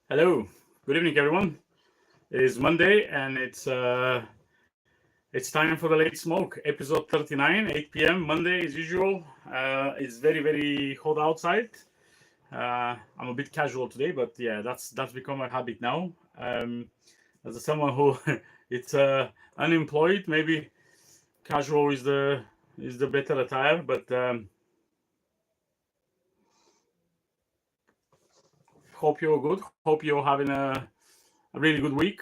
Hello, good evening, everyone. It is Monday, and it's time for the late smoke, episode 39, 8 p.m. Monday, as usual. It's very hot outside. I'm a bit casual today, but yeah, that's become a habit now. As someone who it's unemployed, maybe casual is the better attire, but hope you're good. Hope you're having a really good week,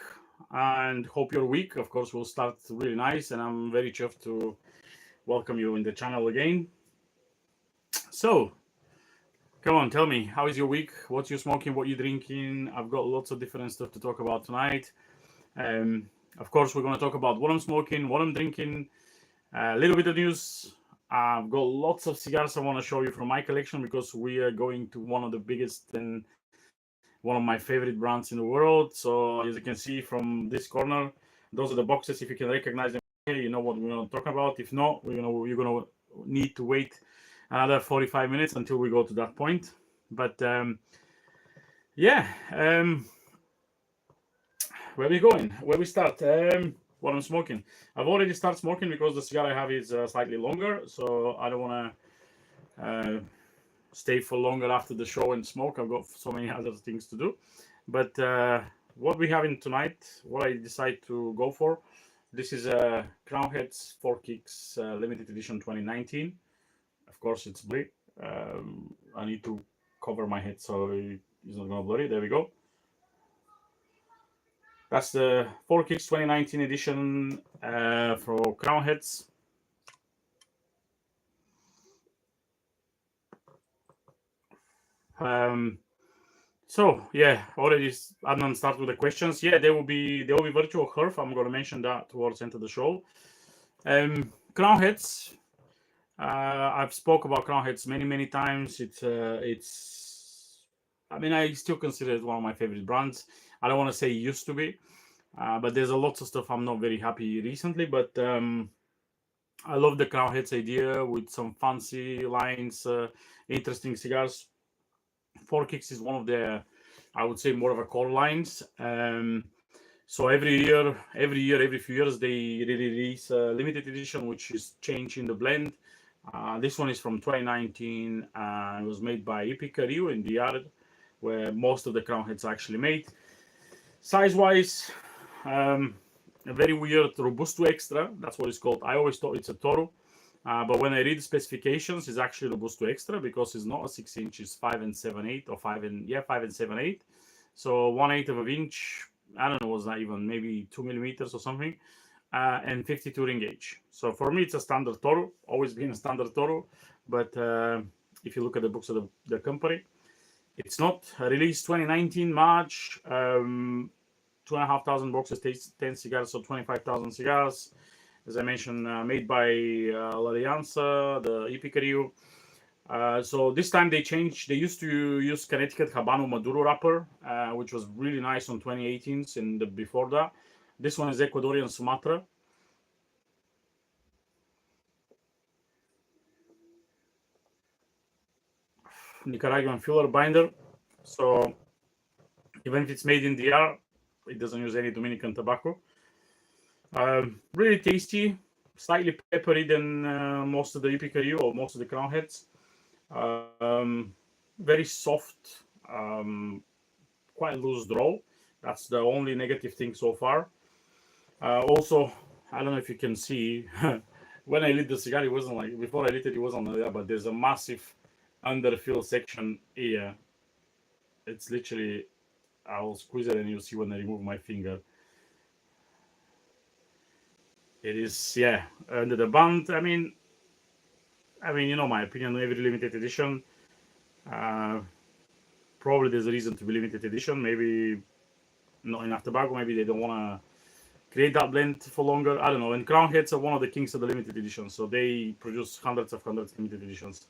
and hope your week, of course, will start really nice. And I'm very chuffed to welcome you in the channel again. So, come on, tell me, how is your week? What you smoking? What you drinking? I've got lots of different stuff to talk about tonight. Of course, we're going to talk about what I'm smoking, what I'm drinking, a little bit of news. I've got lots of cigars I want to show you from my collection, because we are going to one of the biggest and one of my favorite brands in the world. So as you can see from this corner, those are the boxes. If you can recognize them here, you know what we're going to talk about. If not, you're going to need to wait another 45 minutes until we go to that point. But yeah, where we going? Where we start? What I'm smoking. I've already started smoking because the cigar I have is slightly longer, so I don't want to stay for longer after the show and smoke. I've got so many other things to do. But what we have in tonight, what I decide to go for, this is a Crown Heads 4 Kicks limited edition 2019. Of course, it's blurry. I need to cover my head so it's not gonna blurry. There we go. That's the 4 Kicks 2019 edition for Crown Heads. So yeah, already Adnan start with the questions. Yeah, there will be virtual HERF. I'm going to mention that towards the end of the show. Crown Heads. I've spoke about Crown Heads many times. It's. I mean, I still consider it one of my favorite brands. I don't want to say it used to be, but there's a lots of stuff I'm not very happy recently. But I love the Crown Heads idea with some fancy lines, interesting cigars. 4 Kicks is one of the, I would say, more of a core lines. So every few years, they release a limited edition, which is changing the blend. This one is from 2019. It was made by ep.39 in DR, where most of the Crown Heads are actually made. Size-wise, a very weird Robusto Extra. That's what it's called. I always thought it's a Toro. But when I read the specifications, it's actually Robusto Extra, because it's not a 6-inch, it's 5 7/8 or 5 7/8. So 1/8 of an inch, I don't know, was that even maybe 2 millimeters or something, and 52 ring gauge. So for me, it's a standard Toro, always been a standard Toro. But if you look at the books of the company, it's not. Released 2019 March, 2,500 boxes, 10 cigars, so 25,000 cigars. As I mentioned, made by L'Allianza, the ep.39. So this time they changed. They used to use Connecticut Habano Maduro wrapper, which was really nice on 2018s and before that. This one is Ecuadorian Sumatra. Nicaraguan filler binder. So even if it's made in DR, it doesn't use any Dominican tobacco. Really tasty, slightly peppery than most of the ep.39 or most of the Crown Heads. Very soft, quite loose draw. That's the only negative thing so far. Also, I don't know if you can see, when I lit the cigar, it wasn't like, before I lit it wasn't like that, but there's a massive underfill section here. It's literally, I'll squeeze it and you'll see when I remove my finger. It is, yeah, under the band. I mean, you know my opinion on every limited edition. Probably there's a reason to be limited edition. Maybe not enough tobacco. Maybe they don't want to create that blend for longer. I don't know. And Crown Heads are one of the kings of the limited edition, so they produce hundreds of limited editions.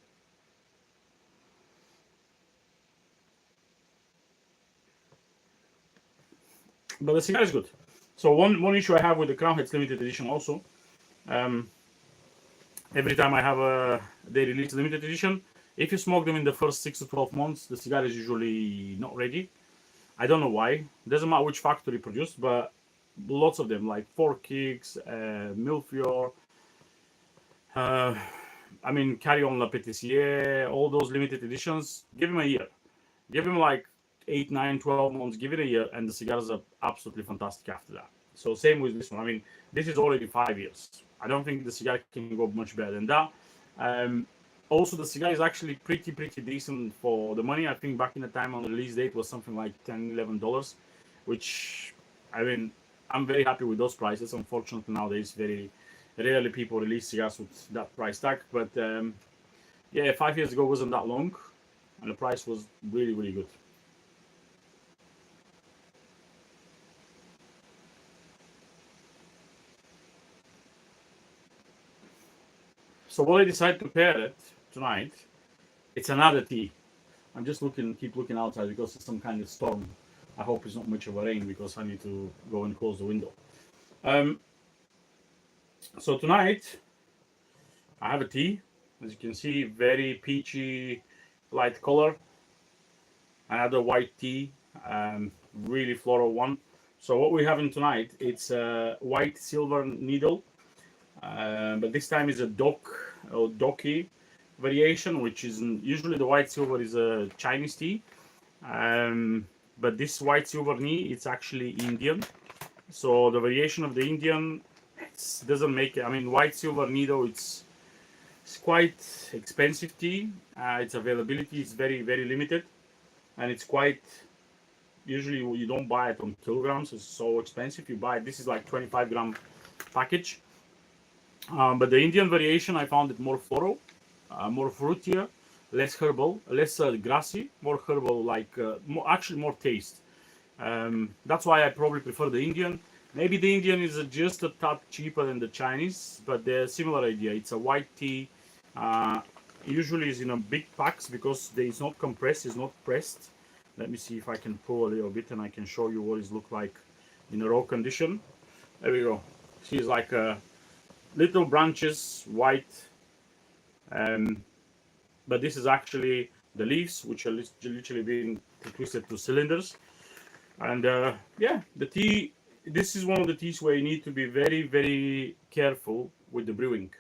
But the cigar is good. So one issue I have with the Crown Heads limited edition also, every time I have they release a limited edition, If you smoke them in the first 6 to 12 months, the cigar is usually not ready. I don't know why. Doesn't matter which factory produced, but lots of them, like Four Kicks, Milfior, uh, I mean, Carry On La Pétissier, all those limited editions, give him a year. Give him like 8, 9, 12 months, give it a year, and the cigars are absolutely fantastic after that. So same with this one. I mean, this is already 5 years. I don't think the cigar can go much better than that. Um, Also, the cigar is actually pretty decent for the money. I think back in the time on the release date was something like $10, $11, which, I mean, I'm very happy with those prices. Unfortunately, nowadays, very rarely people release cigars with that price tag. But yeah, 5 years ago wasn't that long, and the price was really good. So what I decided to pair it tonight, it's another tea. I'm just keep looking outside because it's some kind of storm. I hope it's not much of a rain because I need to go and close the window. Um, so tonight I have a tea, as you can see, very peachy, light color. Another white tea, really floral one. So what we're having tonight, it's a white silver needle, but this time is a doki variation, which is usually the white silver is a Chinese tea, but this white silver knee it's actually Indian. So the variation of the Indian doesn't make it. I mean, white silver needle it's quite expensive tea. Its availability is very limited, and it's quite usually you don't buy it on kilograms. It's so expensive. You buy it. This is like 25-gram package. But the Indian variation, I found it more floral, more fruitier, less herbal, less grassy, more herbal, like actually more taste. That's why I probably prefer the Indian. Maybe the Indian is just a tad cheaper than the Chinese, but they're similar idea. It's a white tea. Uh, Usually is in a big packs because it's not compressed, it's not pressed. Let me see if I can pull a little bit and I can show you what it look like in a raw condition. There we go. She's like little branches, white. But this is actually the leaves, which are literally being twisted to cylinders. And yeah, the tea, this is one of the teas where you need to be very careful with the brewing.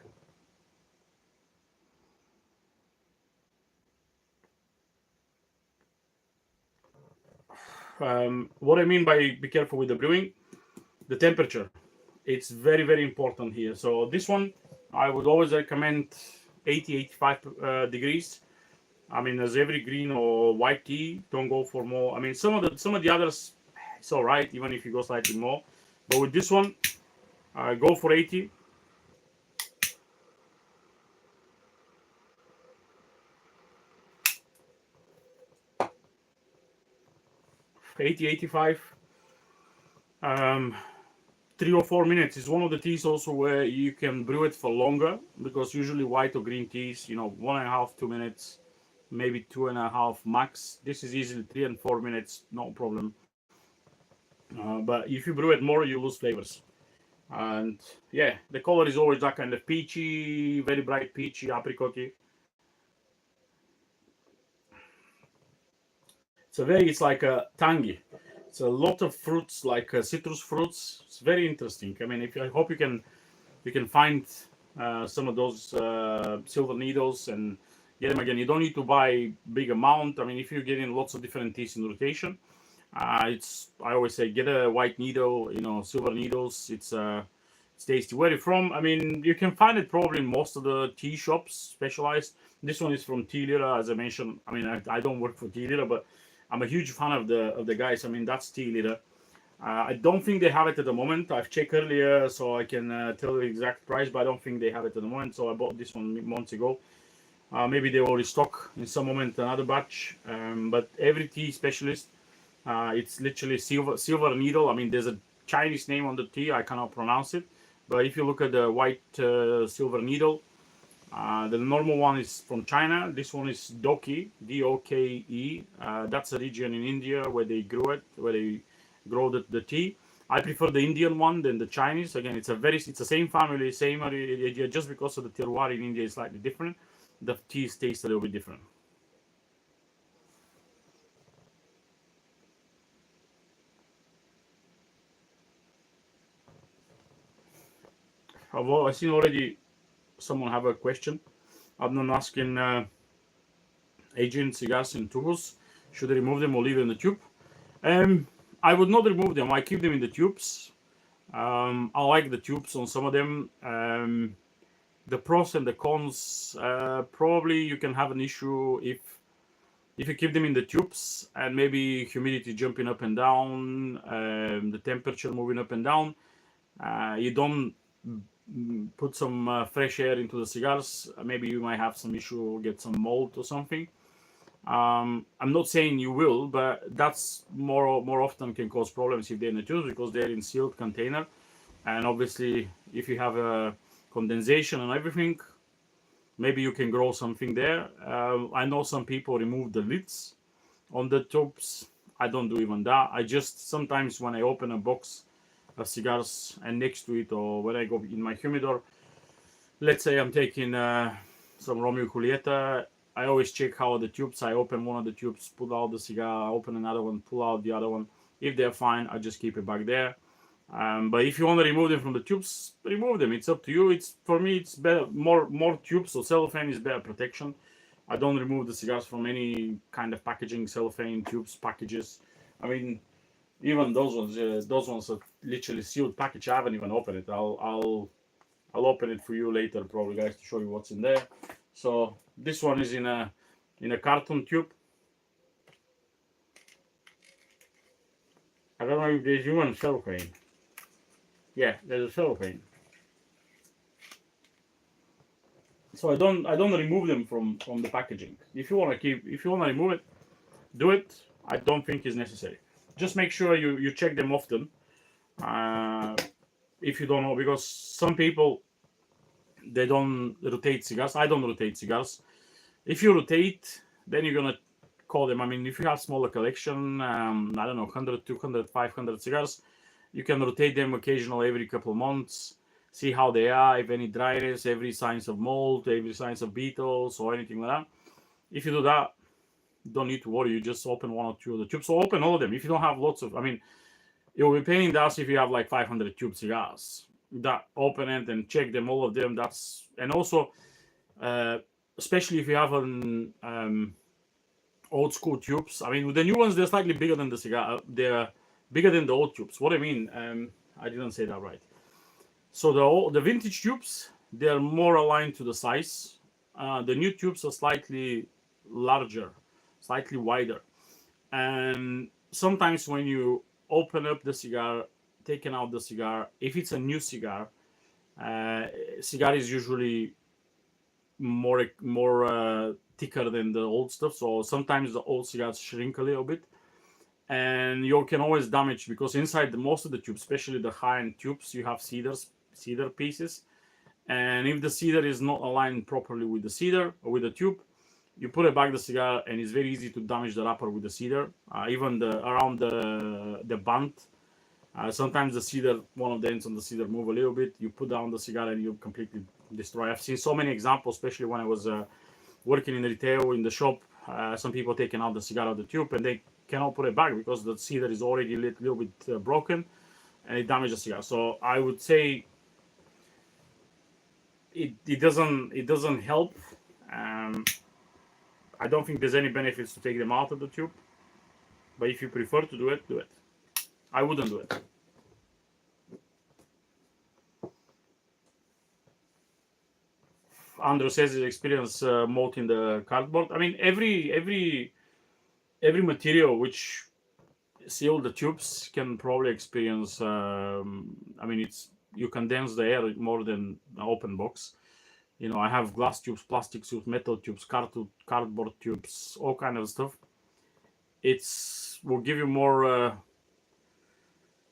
What I mean by be careful with the brewing, the temperature. It's very important here. So this one, I would always recommend 80-85 degrees. I mean, as every green or white tea, don't go for more. I mean, some of the others, it's all right, even if you go slightly more. But with this one, go for 80. 85. Um, 3 or 4 minutes is one of the teas also where you can brew it for longer, because usually white or green teas, 1.5, 2 minutes, maybe 2.5 max. This is easily 3 and 4 minutes, no problem. But if you brew it more, you lose flavors. And yeah, the color is always that kind of peachy, very bright peachy, apricotty. It's like a tangy. It's a lot of fruits, like citrus fruits. It's very interesting. I mean, I hope you can find some of those silver needles and get them again. You don't need to buy big amount. I mean, if you're getting lots of different teas in rotation, I always say get a white needle, silver needles. It's tasty. Where are you from? I mean, you can find it probably in most of the tea shops specialized. This one is from Tea Lira, as I mentioned. I mean, I don't work for Tea Lira, but I'm a huge fan of the guys. I mean, that's Tea Lira. I don't think they have it at the moment. I've checked earlier, so I can tell you the exact price, but I don't think they have it at the moment. So I bought this one months ago. Maybe they will restock in some moment another batch. But every tea specialist, it's literally silver needle. I mean, there's a Chinese name on the tea. I cannot pronounce it. But if you look at the white silver needle, the normal one is from China. This one is Doke, D-O-K-E. That's a region in India where they grow the tea. I prefer the Indian one than the Chinese. Again, it's the same family, same idea. Just because of the terroir in India is slightly different. the cheese tastes a little bit different. Well, I seen already someone have a question. I'm not asking agent cigars in tubos. Should I remove them or leave them in the tube? I would not remove them. I keep them in the tubes. I like the tubes on some of them. The pros and the cons. Probably you can have an issue if you keep them in the tubes and maybe humidity jumping up and down, the temperature moving up and down. You don't put some fresh air into the cigars. Maybe you might have some issue, get some mold or something. I'm not saying you will, but that's more often can cause problems if they're in the tubes because they're in sealed container, and obviously if you have a condensation and everything, maybe you can grow something there. I know some people remove the lids on the tubes. I don't do even that. I just sometimes when I open a box of cigars and next to it, or when I go in my humidor, let's say I'm taking some Romeo Julieta, I always check how are the tubes. I open one of the tubes, pull out the cigar, open another one, pull out the other one. If they're fine, I just keep it back there. But if you want to remove them from the tubes, remove them. It's up to you. It's for me. It's better. More tubes or cellophane is better protection. I don't remove the cigars from any kind of packaging, cellophane tubes, packages. I mean, even those ones are literally sealed package. I haven't even opened it. I'll open it for you later, probably, guys, to show you what's in there. So this one is in a carton tube. I don't know if there's even cellophane. Yeah, there's a cellophane. So I don't remove them from the packaging. If you want to remove it, do it. I don't think it's necessary. Just make sure you check them often. If you don't know, because some people they don't rotate cigars. I don't rotate cigars. If you rotate, then you're gonna call them. I mean, if you have smaller collection, I don't know, 100, 200, 500 cigars, you can rotate them occasionally every couple of months, see how they are, if any dryness, every signs of mold, every signs of beetles or anything like that. If you do that, don't need to worry. You just open one or two of the tubes. So open all of them. If you don't have lots of, I mean, you'll be paying the ass if you have like 500 tube cigars. That open it and check them, all of them. That's and also, especially if you have an old school tubes. I mean, the new ones they're slightly bigger than the cigar. They're bigger than the old tubes. What I mean, I didn't say that right. So the vintage tubes they're more aligned to the size. The new tubes are slightly larger, slightly wider, and sometimes when you open up the cigar, taking out the cigar, if it's a new cigar, cigar is usually more thicker than the old stuff. So sometimes the old cigars shrink a little bit, and you can always damage because inside most of the tubes, especially the high-end tubes, you have cedar pieces, and if the cedar is not aligned properly with the cedar or with the tube, you put it back the cigar, and it's very easy to damage the wrapper with the cedar. Even around the band. Sometimes the cedar, one of the ends on the cedar move a little bit. You put down the cigar and you completely destroy. I've seen so many examples, especially when I was working in retail in the shop. Some people taking out the cigar out of the tube and they cannot put it back because the cedar is already a little bit broken and it damages the cigar. So I would say it doesn't help. I don't think there's any benefits to take them out of the tube. But if you prefer to do it, do it. I wouldn't do it. Andrew says his experience mold in the cardboard. I mean, every material which seal the tubes can probably experience. I mean, it's you condense the air more than an open box. You know, I have glass tubes, plastic tubes, metal tubes, cardboard tubes, all kind of stuff. It's will give you more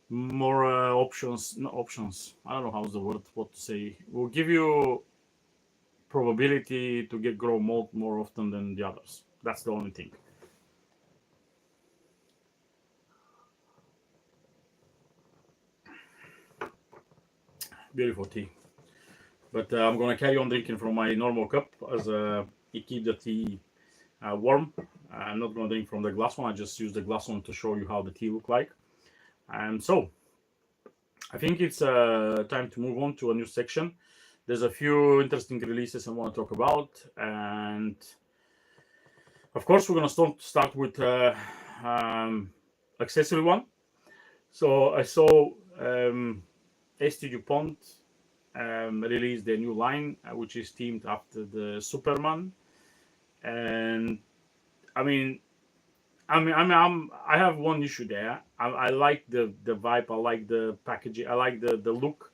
options. No options. I don't know how's the word. What to say. Will give you probability to get grow mold more often than the others. That's the only thing. Beautiful tea. But I'm gonna carry on drinking from my normal cup as it keeps the tea warm. I'm not gonna drink from the glass one. I just use the glass one to show you how the tea look like. And so I think it's time to move on to a new section. There's a few interesting releases I want to talk about, and of course we're gonna start with accessory one. So I saw ST DuPont released their new line, which is themed after the Superman, and I mean, I have one issue there. I like the vibe. I like the packaging. I like the look.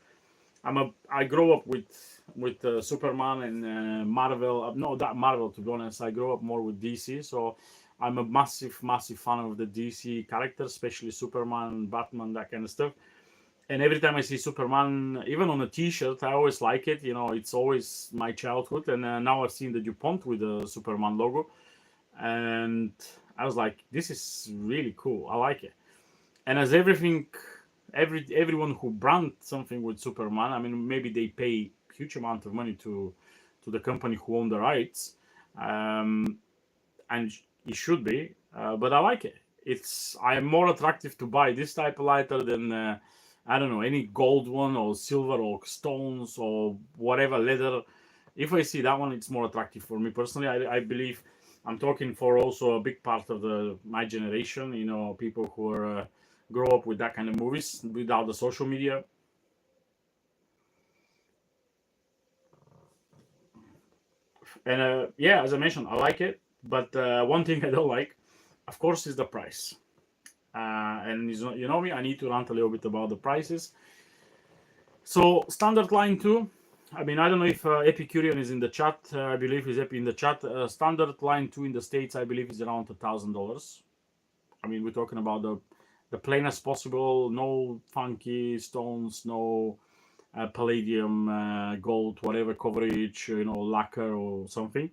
I grow up with Superman and Marvel. No, that Marvel, to be honest. I grow up more with DC, so I'm a massive fan of the DC characters, especially Superman, Batman, that kind of stuff. And every time I see Superman, even on a T-shirt, I always like it. You know, it's always my childhood. And now I've seen the DuPont with the Superman logo, and I was like, this is really cool. I like it. And as everyone who brand something with Superman, I mean, maybe they pay huge amount of money to the company who own the rights, and it should be. But I like it. I'm more attractive to buy this type of lighter than I don't know, any gold one or silver or stones or whatever leather. If I see that one, it's more attractive for me personally. I believe I'm talking for also a big part of my generation. You know, people who are grow up with that kind of movies without the social media. And yeah, as I mentioned, I like it. But one thing I don't like, of course, is the price. And you know me, I need to rant a little bit about the prices. So standard line 2. I mean, I don't know if Epicurean is in the chat. I believe he's in the chat. Standard line 2 in the States, I believe, is around $1,000. I mean, we're talking about the plainest possible, no funky stones, no palladium, gold, whatever coverage, you know, lacquer or something.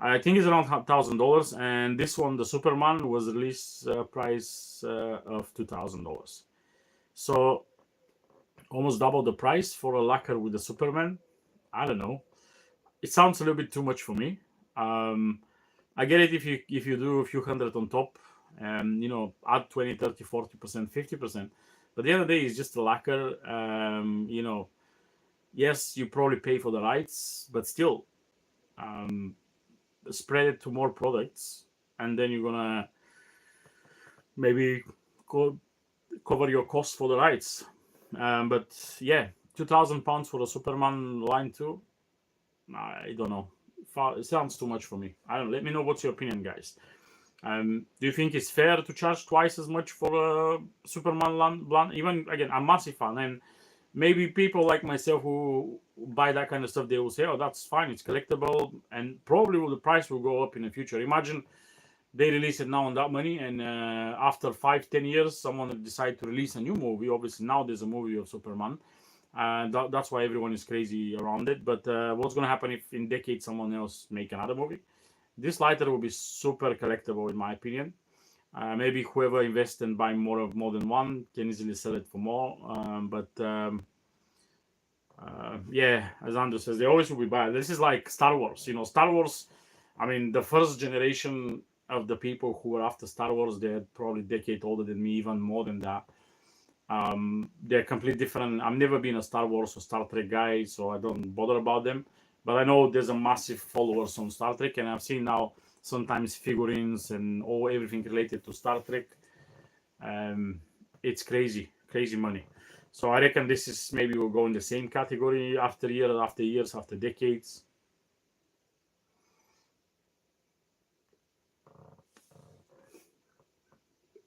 I think it's around $1,000, and this one, the Superman, was released price of $2,000. So almost double the price for a lacquer with the Superman. I don't know. It sounds a little bit too much for me. I get it if you do a few hundred on top, you know, add 20, 30, 40%, 50%. But at the end of the day, it's just a lacquer. You know, yes, you probably pay for the rights, but still, spread it to more products, and then you're gonna maybe cover your costs for the rights. But yeah, £2,000 for a Superman line 2. I don't know. It sounds too much for me. I don't. Let me know what's your opinion, guys. Do you think it's fair to charge twice as much for a Superman line? Even again, I'm a massive fan, and maybe people like myself who buy that kind of stuff, they will say, "Oh, that's fine. It's collectible," and probably the price will go up in the future. Imagine they release it now on that money, and after 5-10 years someone will decide to release a new movie. Obviously now there's a movie of Superman, and that's why everyone is crazy around it. But what's going to happen if in decades someone else make another movie? This lighter will be super collectible in my opinion. Maybe whoever invests and buy more than one can easily sell it for more, yeah, as Andrew says, they always will be bad. This is like Star Wars. You know, Star Wars, I mean, the first generation of the people who were after Star Wars, they're probably a decade older than me, even more than that. They're completely different. I've never been a Star Wars or Star Trek guy, so I don't bother about them. But I know there's a massive followers on Star Trek, and I've seen now sometimes figurines and everything related to Star Trek. It's crazy money. So I reckon this is maybe will go in the same category after years, after decades.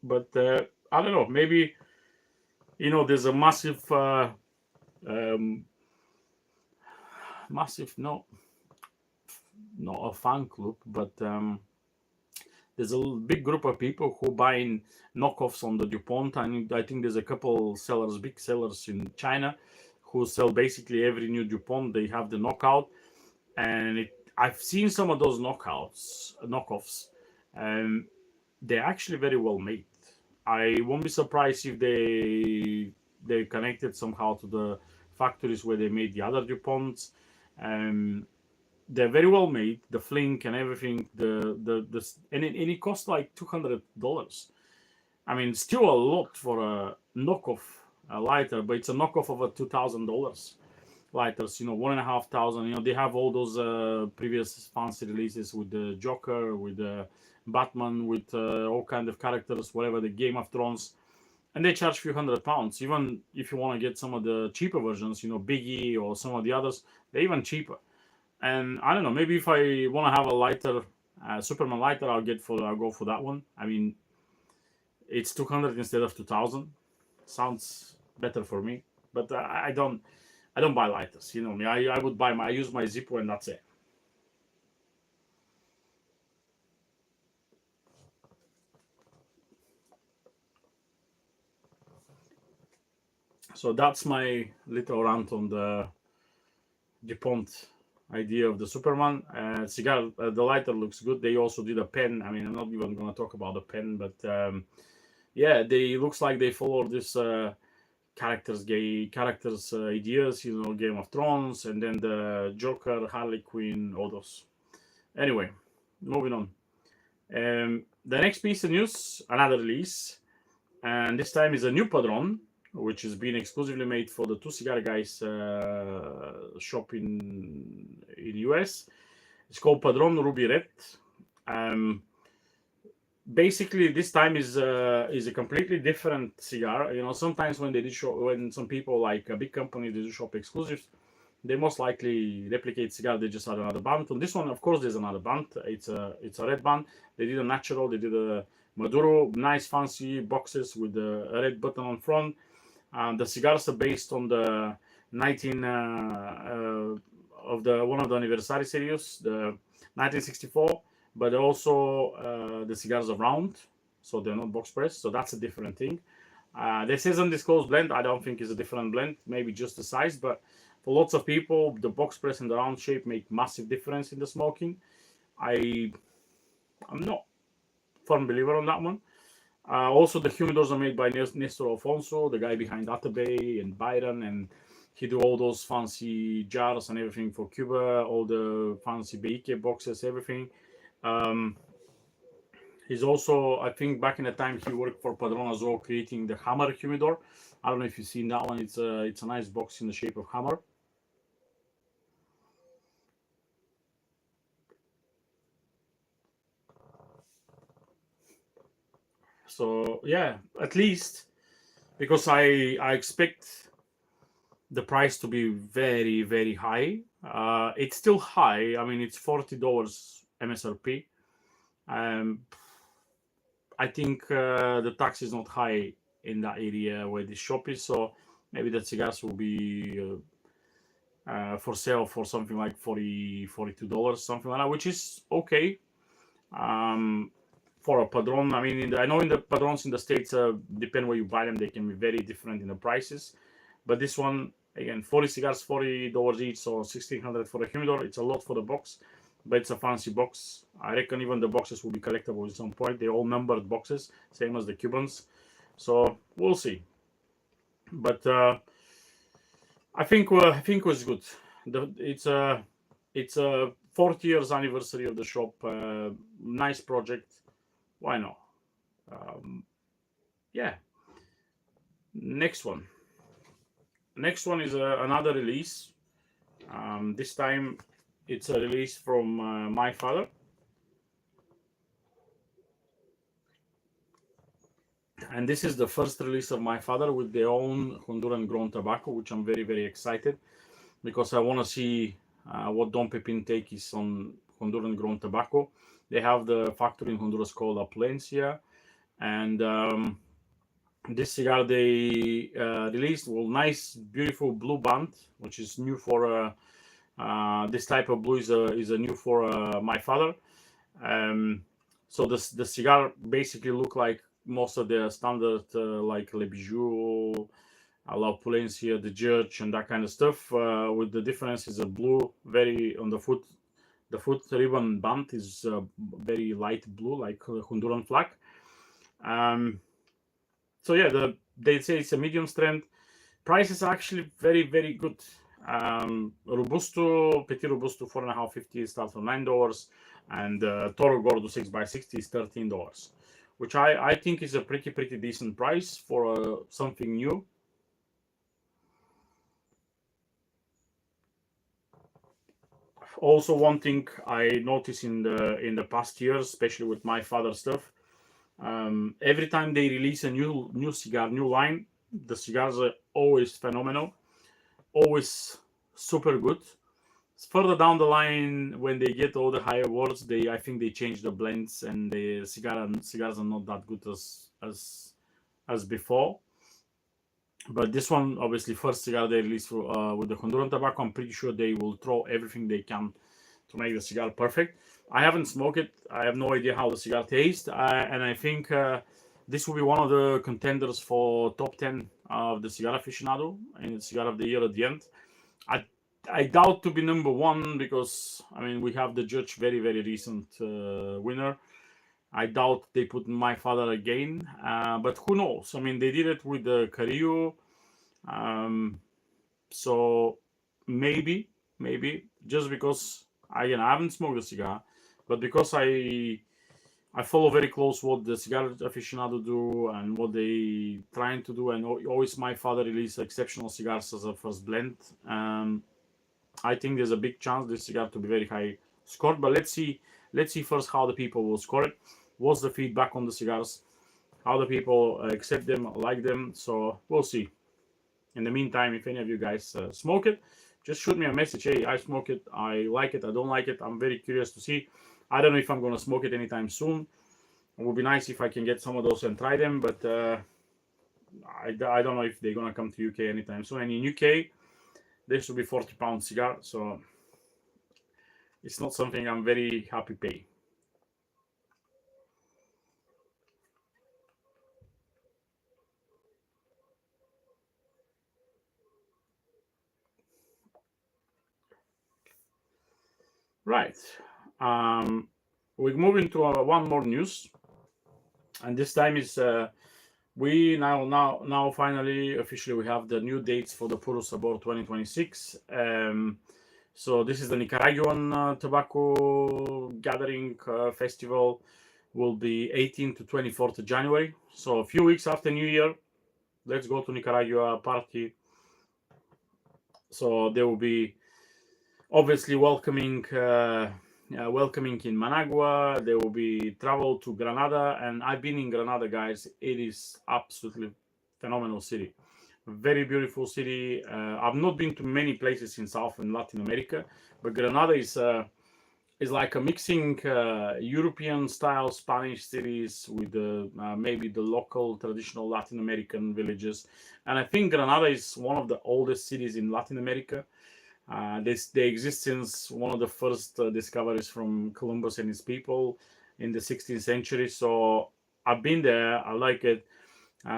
But I don't know. Maybe, you know, there's a massive, not a fan club, but there's a big group of people who buying knockoffs on the DuPont. And I think there's a couple sellers, big sellers in China, who sell basically every new DuPont. They have the knockout, and I've seen some of those knockoffs, and they're actually very well made. I won't be surprised if they connected somehow to the factories where they made the other DuPonts. They're very well made, the flink and everything. And it costs like $200. I mean, still a lot for a knockoff lighter, but it's a knockoff of a $2,000 lighters. $1,500. They have all those previous fancy releases with the Joker, with the Batman, with all kind of characters, whatever, the Game of Thrones, and they charge a few £100. Even if you want to get some of the cheaper versions, Biggie or some of the others, they're even cheaper. And I don't know, maybe if I want to have a lighter, Superman lighter, I'll go for that one. I mean, it's 200 instead of 2,000. Sounds better for me, but I don't buy lighters. You know me. I would buy I use my Zippo and that's it. So that's my little rant on the DuPont idea of the Superman cigar. The lighter looks good. They also did a pen. I mean, I'm not even going to talk about the pen, but yeah, they looks like they follow this characters ideas. Game of Thrones, and then the Joker, Harley Quinn, all those. Anyway, moving on. The next piece of news, another release, and this time is a new Padron, which has been exclusively made for the Two Cigar Guys shop in US. It's called Padron Ruby Red. Basically, this time is a completely different cigar. Sometimes when they do when some people like a big company they do shop exclusives, they most likely replicate cigar. They just add another band. On this one, of course, there's another band. It's a red band. They did a natural. They did a Maduro, nice fancy boxes with a red button on front. The cigars are based on the 19 of the one of the anniversary series, the 1964, but also the cigars are round, so they're not box pressed. So that's a different thing. This is undisclosed blend. I don't think it's a different blend, maybe just the size, but for lots of people, the box press and the round shape make massive difference in the smoking. I'm not firm believer on that one. Also, the humidors are made by Nestor Alfonso, the guy behind Atabey and Byron, and he do all those fancy jars and everything for Cuba, all the fancy Beike boxes, everything. He's also, I think, back in the time he worked for Padron as well, creating the Hammer humidor. I don't know if you've seen that one. It's a nice box in the shape of hammer. So yeah, at least because I expect the price to be very, very high. It's still high. I mean, it's $40 MSRP. I think the tax is not high in that area where this shop is, so maybe the cigars will be for sale for something like $42, something like that, which is okay. For a Padron, I mean, I know in the Padrons in the States, depend where you buy them, they can be very different in the prices. But this one, again, 40 cigars, $40 each, so $1,600 for a humidor. It's a lot for the box, but it's a fancy box. I reckon even the boxes will be collectible at some point. They're all numbered boxes, same as the Cubans. So we'll see. But I think it was good. It's a 40 years anniversary of the shop. Nice project. Why not? Yeah. Next one is another release. This time it's a release from my father, and this is the first release of my father with their own Honduran grown tobacco, which I'm very, very excited because I want to see what Don Pepin take is on Honduran grown tobacco. They have the factory in Honduras called Aplencia, and this cigar they released nice, beautiful blue band, which is new for this type of blue is a new for my father. So the cigar basically look like most of the standard like Le Bijou, La Opulencia, the Judge, and that kind of stuff. With the difference is a blue, very on the foot. The foot ribbon band is very light blue, like Honduran flag. So yeah, they say it's a medium strength. Prices are actually very, very good. Robusto, Petit Robusto 4.550 starts from $9, and Toro Gordo 6x60 is $13, which I think is a pretty decent price for something new. Also, one thing I noticed in the past years, especially with my father's stuff, every time they release a new cigar, new line, the cigars are always phenomenal, always super good. Further down the line, when they get all the higher awards, I think they change the blends, and the cigars are not that good as before. But this one, obviously, first cigar they released with the Honduran tobacco, I'm pretty sure they will throw everything they can to make the cigar perfect. I haven't smoked it. I have no idea how the cigar tastes, and I think this will be one of the contenders for top 10 of the Cigar Aficionado and the Cigar of the Year at the end. I doubt to be number one because I mean we have the judge very recent winner. I doubt they put my father again, but who knows? I mean they did it with the Carrillo, so maybe just because I haven't smoked a cigar, but because I follow very close what the Cigar Aficionado do and what they trying to do, and always my father release exceptional cigars as a first blend. I think there's a big chance this cigar to be very high scored, but let's see first how the people will score it. What's the feedback on the cigars? How the people accept them, like them. So we'll see. In the meantime, if any of you guys smoke it, just shoot me a message. Hey, I smoke it. I like it. I don't like it. I'm very curious to see. I don't know if I'm gonna smoke it anytime soon. It would be nice if I can get some of those and try them, but I don't know if they're gonna come to UK anytime soon. And in UK, this should be £40 cigar, so it's not something I'm very happy paying. Right. We're moving to one more news, and this time is we now finally officially we have the new dates for the Puro Sabor 2026. So this is the Nicaraguan tobacco gathering festival. Will be 18th to 24th of January. So a few weeks after New Year, let's go to Nicaragua party. So there will be obviously welcoming in Managua. There will be travel to Granada, and I've been in Granada, guys. It is absolutely phenomenal city, very beautiful city. I've not been to many places in South and Latin America, but Granada is like a mixing European style Spanish cities with maybe the local traditional Latin American villages. And I think Granada is one of the oldest cities in Latin America. They exist since one of the first discoveries from Columbus and his people in the 16th century. So I've been there. I like it.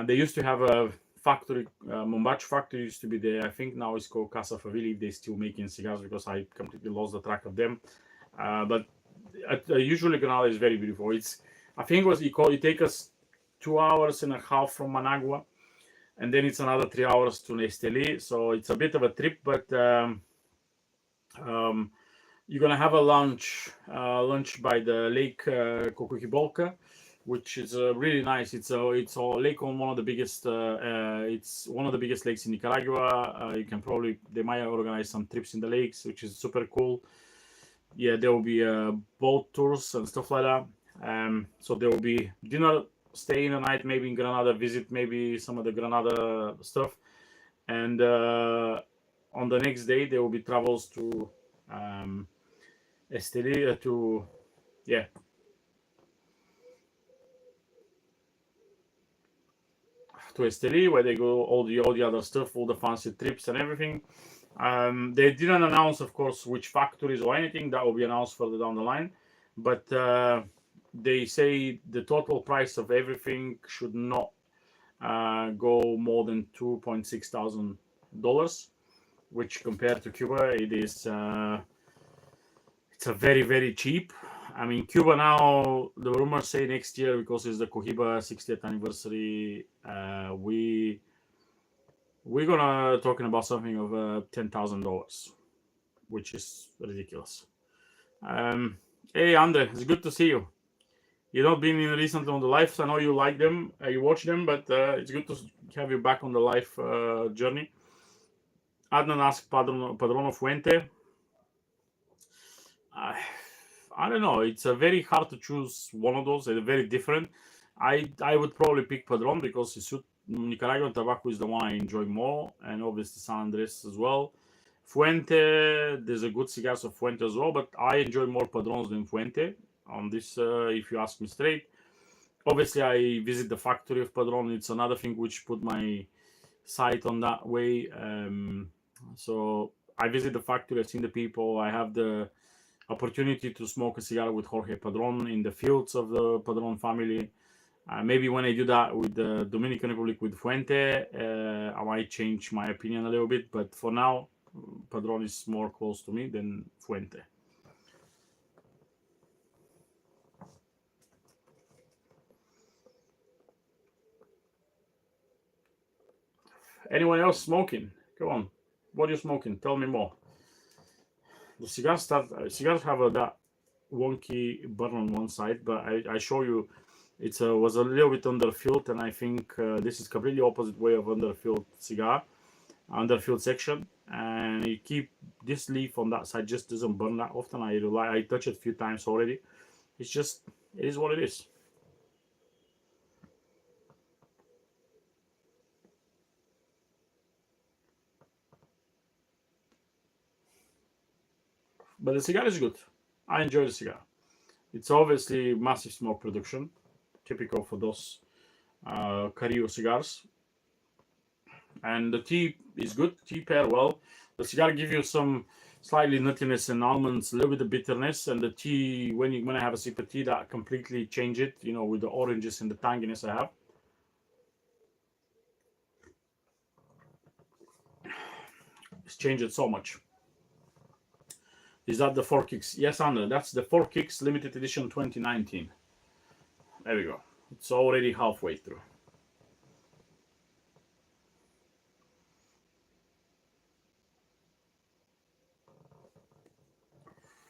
They used to have a factory, Mombacho factory used to be there. I think now it's called Casa Favili. They're still making cigars because I completely lost the track of them. But usually Granada is very beautiful. I think it take us 2.5 hours from Managua, and then it's another 3 hours to Esteli. So it's a bit of a trip, but you're gonna have a lunch by the Lake Cocoquibolca, which is really nice. It's a lake on one of the biggest. It's one of the biggest lakes in Nicaragua. They might organize some trips in the lakes, which is super cool. Yeah, there will be boat tours and stuff like that. So there will be dinner, stay in the night, maybe in Granada, visit maybe some of the Granada stuff, and on the next day there will be travels to Esteli to Esteli, where they go all the other stuff, all the fancy trips and everything. They didn't announce, of course, which factories or anything. That will be announced further down the line. But they say the total price of everything should not go more than $2,600, which compared to Cuba, it's a very cheap. I mean, Cuba now, the rumors say next year, because it's the Cohiba 60th anniversary, we we're gonna talking about something of $10,000, which is ridiculous. Hey Andre, it's good to see you. You've not been in recently on the lives. I know you like them, you watch them, but it's good to have you back on the life journey. Adnan asked Padrón Fuente. I don't know. It's very hard to choose one of those. They're very different. I would probably pick Padron because Nicaraguan tobacco is the one I enjoy more, and obviously San Andres as well. Fuente, there's a good cigars of Fuente as well, but I enjoy more Padrons than Fuente on this, if you ask me straight. Obviously, I visit the factory of Padron. It's another thing which put my sight on that way. So I visit the factory, I've seen the people, I have the opportunity to smoke a cigar with Jorge Padron in the fields of the Padron family. Maybe when I do that with the Dominican Republic with Fuente, I might change my opinion a little bit. But for now, Padron is more close to me than Fuente. Anyone else smoking? Come on. What are you smoking? Tell me more. The cigars have that wonky burn on one side, but I show you it was a little bit underfilled, and I think this is completely opposite way of underfilled cigar, underfilled section, and you keep this leaf on that side just doesn't burn that often. I touched it a few times already. It's just, it is what it is. But the cigar is good. I enjoy the cigar. It's obviously massive smoke production, typical for those Carrillo cigars. And the tea is good. Tea pair well. The cigar gives you some slightly nuttiness and almonds, a little bit of bitterness, and the tea, when I have a sip of tea, that completely change it. You know, with the oranges and the tanginess I have. It's changed it so much. Is that the 4 Kicks? Yes, Anna, that's the 4 Kicks limited edition 2019. There we go. It's already halfway through.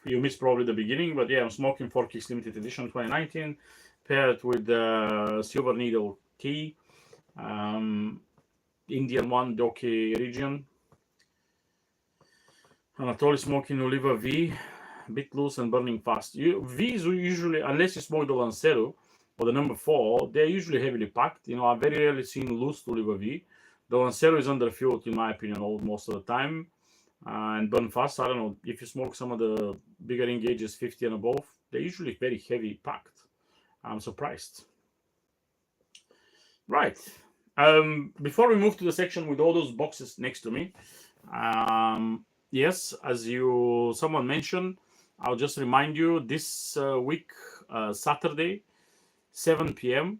You missed probably the beginning, but yeah, I'm smoking 4 Kicks limited edition 2019, paired with the Silver Needle tea, Indian one, Doke region. Anatoly smoking Oliva V, bit loose and burning fast. V is usually, unless you smoke the Lancero or the number 4, they're usually heavily packed. You know, I've very rarely seen loose Oliva V. The Lancero is underfilled, in my opinion, most of the time, and burn fast. I don't know, if you smoke some of the bigger engages 50 and above, they're usually very heavy packed. I'm surprised. Right. Before we move to the section with all those boxes next to me, yes, as someone mentioned, I'll just remind you this week, Saturday, 7 p.m.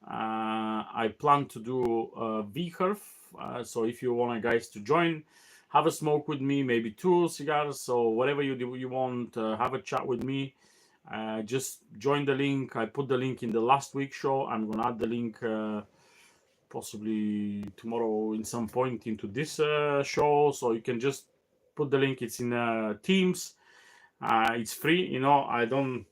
I plan to do VHERF. So if you want guys to join, have a smoke with me, maybe 2 cigars or whatever you want, have a chat with me. Just join the link. I put the link in the last week's show. I'm gonna add the link possibly tomorrow in some point into this show, so you can just put the link. It's in Teams. It's free. You know, I don't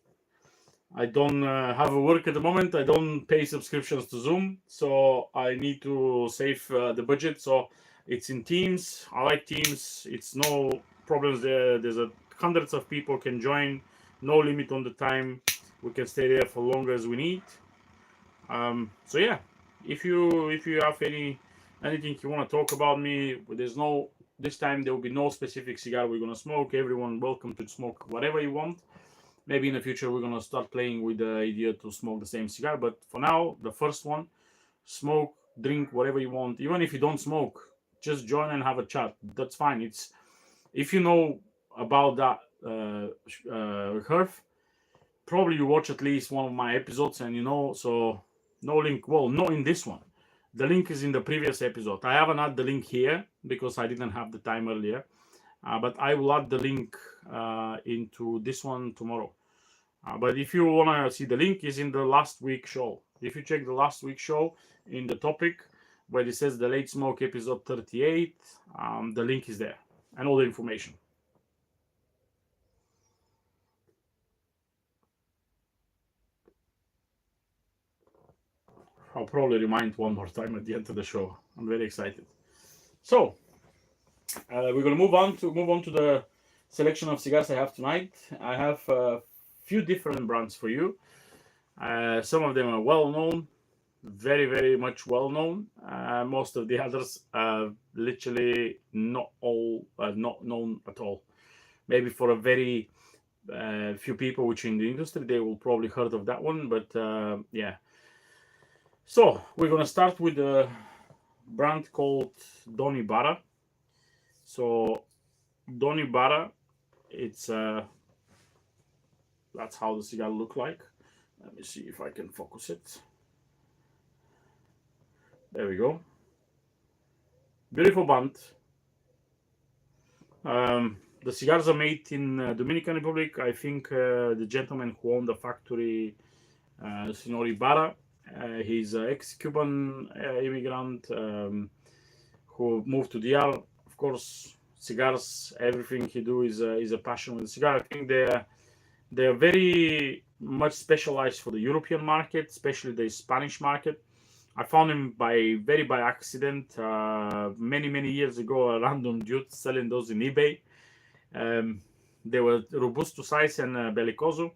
have a work at the moment. I don't pay subscriptions to Zoom, so I need to save the budget. So it's in Teams. I like Teams. It's no problems there. There's hundreds of people can join. No limit on the time. We can stay there for long as we need. So yeah, if you have anything you want to talk about me, this time there will be no specific cigar we're gonna smoke. Everyone welcome to smoke whatever you want. Maybe in the future we're gonna start playing with the idea to smoke the same cigar, but for now, the first one, smoke, drink whatever you want. Even if you don't smoke, just join and have a chat. That's fine. It's, if you know about that HERF, probably you watch at least one of my episodes, and you know. So no link. Well, not in this one. The link is in the previous episode. I haven't added the link here because I didn't have the time earlier. But I will add the link into this one tomorrow. But if you want to see the link, is in the last week show. If you check the last week show in the topic, where it says the Late Smoke episode 38. The link is there and all the information. I'll probably remind one more time at the end of the show. I'm very excited. So we're gonna move on to the selection of cigars I have tonight. I have a few different brands for you. Some of them are well known, very, very much well known. Most of the others are literally not known at all. Maybe for a very few people which are in the industry, they will probably heard of that one. But yeah. So we're gonna start with a brand called Don Ibarra. So Don Ibarra, it's that's how the cigar look like. Let me see if I can focus it. There we go. Beautiful band. The cigars are made in Dominican Republic. I think the gentleman who owned the factory, Senor Ibarra, he's an ex-Cuban immigrant who moved to DR. Of course, cigars, everything he do is a passion with the cigar. I think they're very much specialized for the European market, especially the Spanish market. I found him by accident many years ago. A random dude selling those in eBay. They were Robusto size and Bellicoso.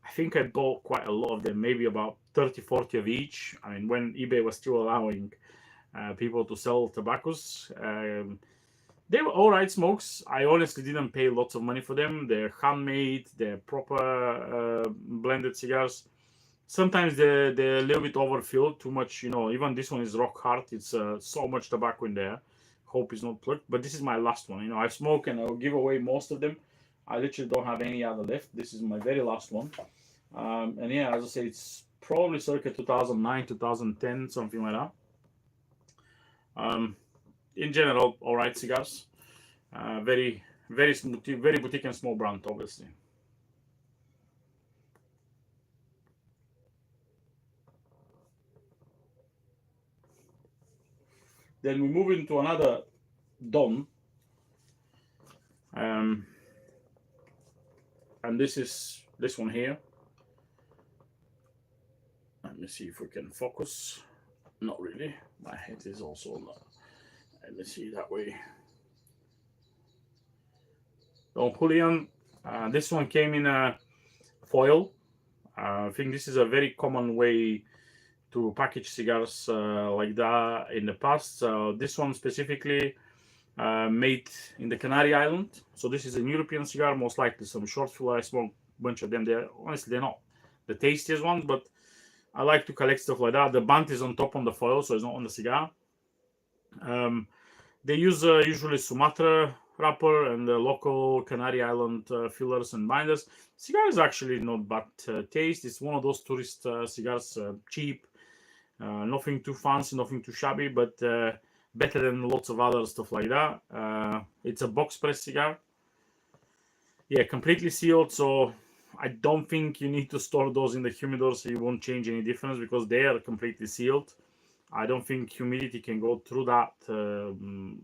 I think I bought quite a lot of them, maybe about 30-40 of each. I mean, when eBay was still allowing people to sell tobaccos. They were all right smokes. I honestly didn't pay lots of money for them. They're handmade. They're proper blended cigars. Sometimes they're a little bit overfilled, too much. Even this one is rock hard. It's so much tobacco in there. Hope it's not plugged. But this is my last one. I smoke and I'll give away most of them. I literally don't have any other left. This is my very last one. And yeah, as I say, it's probably circa 2009, 2010, something like that. In general, all right cigars. Very smooth, very boutique and small brand, obviously. Then we move into another Don. And this is this one here. Let me see if we can focus. Not really. My head is also on that. Let me see that way. Don Julian. This one came in a foil. I think this is a very common way to package cigars like that in the past. This one specifically made in the Canary Island. So this is a European cigar, most likely some short filler. I smoked a bunch of them. Honestly, they're not the tastiest ones, but I like to collect stuff like that. The band is on top on the foil, so it's not on the cigar. They use usually Sumatra wrapper and the local Canary Island fillers and binders. Cigar is actually not bad taste. It's one of those tourist cigars, cheap, nothing too fancy, nothing too shabby, but better than lots of other stuff like that. It's a box press cigar. Yeah, completely sealed, so I don't think you need to store those in the humidor, so you won't change any difference because they are completely sealed. I don't think humidity can go through that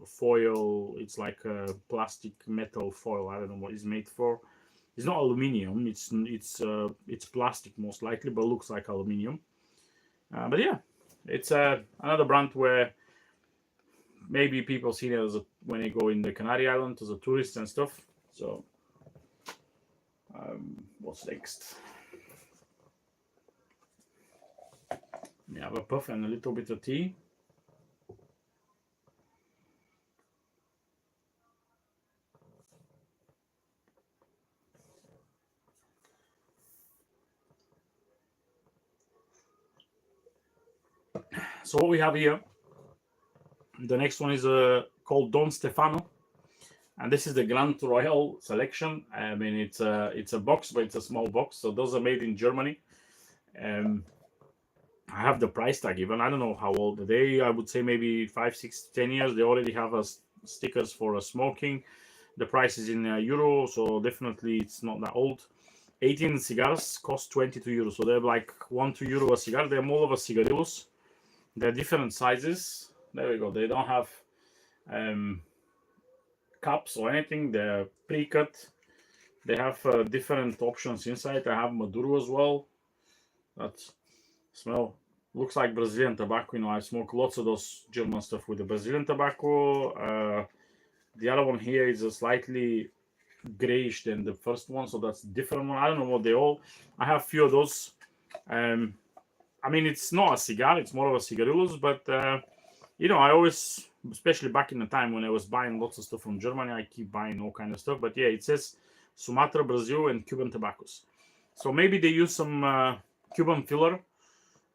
foil. It's like a plastic metal foil. I don't know what it's made for. It's not aluminium. It's plastic most likely, but looks like aluminium. But yeah, it's another brand where maybe people see it when they go in the Canary Island as a tourist and stuff. So what's next? We have a puff and a little bit of tea. So what we have here, the next one is called Don Stefano, and this is the Grand Royal selection. I mean, it's a box, but it's a small box. So those are made in Germany. I have the price tag even. I don't know how old they. I would say maybe 5, 6, 10 years. They already have stickers for smoking. The price is in euro, so definitely it's not that old. 18 cigars cost 22 euros, so they're like €1-2 a cigar. They're more of a cigarillos. They're different sizes. There we go. They don't have cups or anything. They're pre-cut. They have different options inside. I have Maduro as well. That's smell. Looks like Brazilian tobacco. I smoke lots of those German stuff with the Brazilian tobacco. The other one here is a slightly grayish than the first one, so that's different one. I don't know what they all. I have a few of those. I mean, it's not a cigar; it's more of a cigarillos. But I always, especially back in the time when I was buying lots of stuff from Germany, I keep buying all kind of stuff. But yeah, it says Sumatra, Brazil, and Cuban tobaccos. So maybe they use some Cuban filler.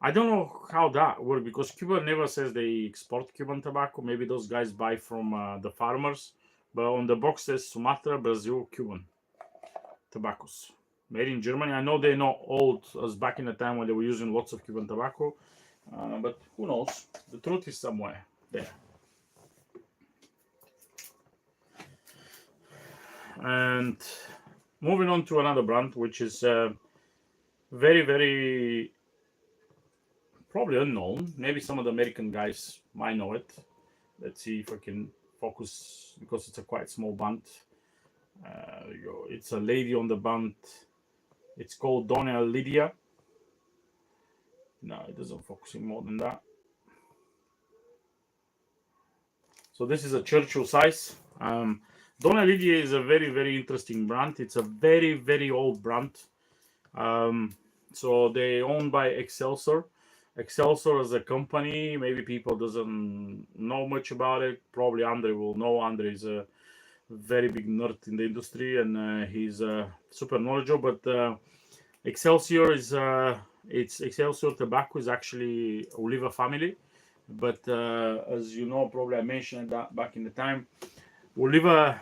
I don't know how that works because Cuba never says they export Cuban tobacco. Maybe those guys buy from the farmers. But on the box says Sumatra, Brazil, Cuban tobaccos. Made in Germany. I know they're not old as back in the time when they were using lots of Cuban tobacco. But who knows? The truth is somewhere there. And moving on to another brand, which is very, very probably unknown. Maybe some of the American guys might know it. Let's see if I can focus because it's a quite small band. It's a lady on the band. It's called Donna Lydia. No, it doesn't focus in more than that. So this is a Churchill size. Donna Lydia is a very, very interesting brand. It's a very, very old brand. So they owned by Excelsior. Excelsior as a company, maybe people doesn't know much about it. Probably Andre will know. Andre is a very big nerd in the industry, and he's super knowledgeable. But Excelsior is it's Excelsior Tobacco is actually Oliva family. But as you know, probably I mentioned that back in the time, Oliva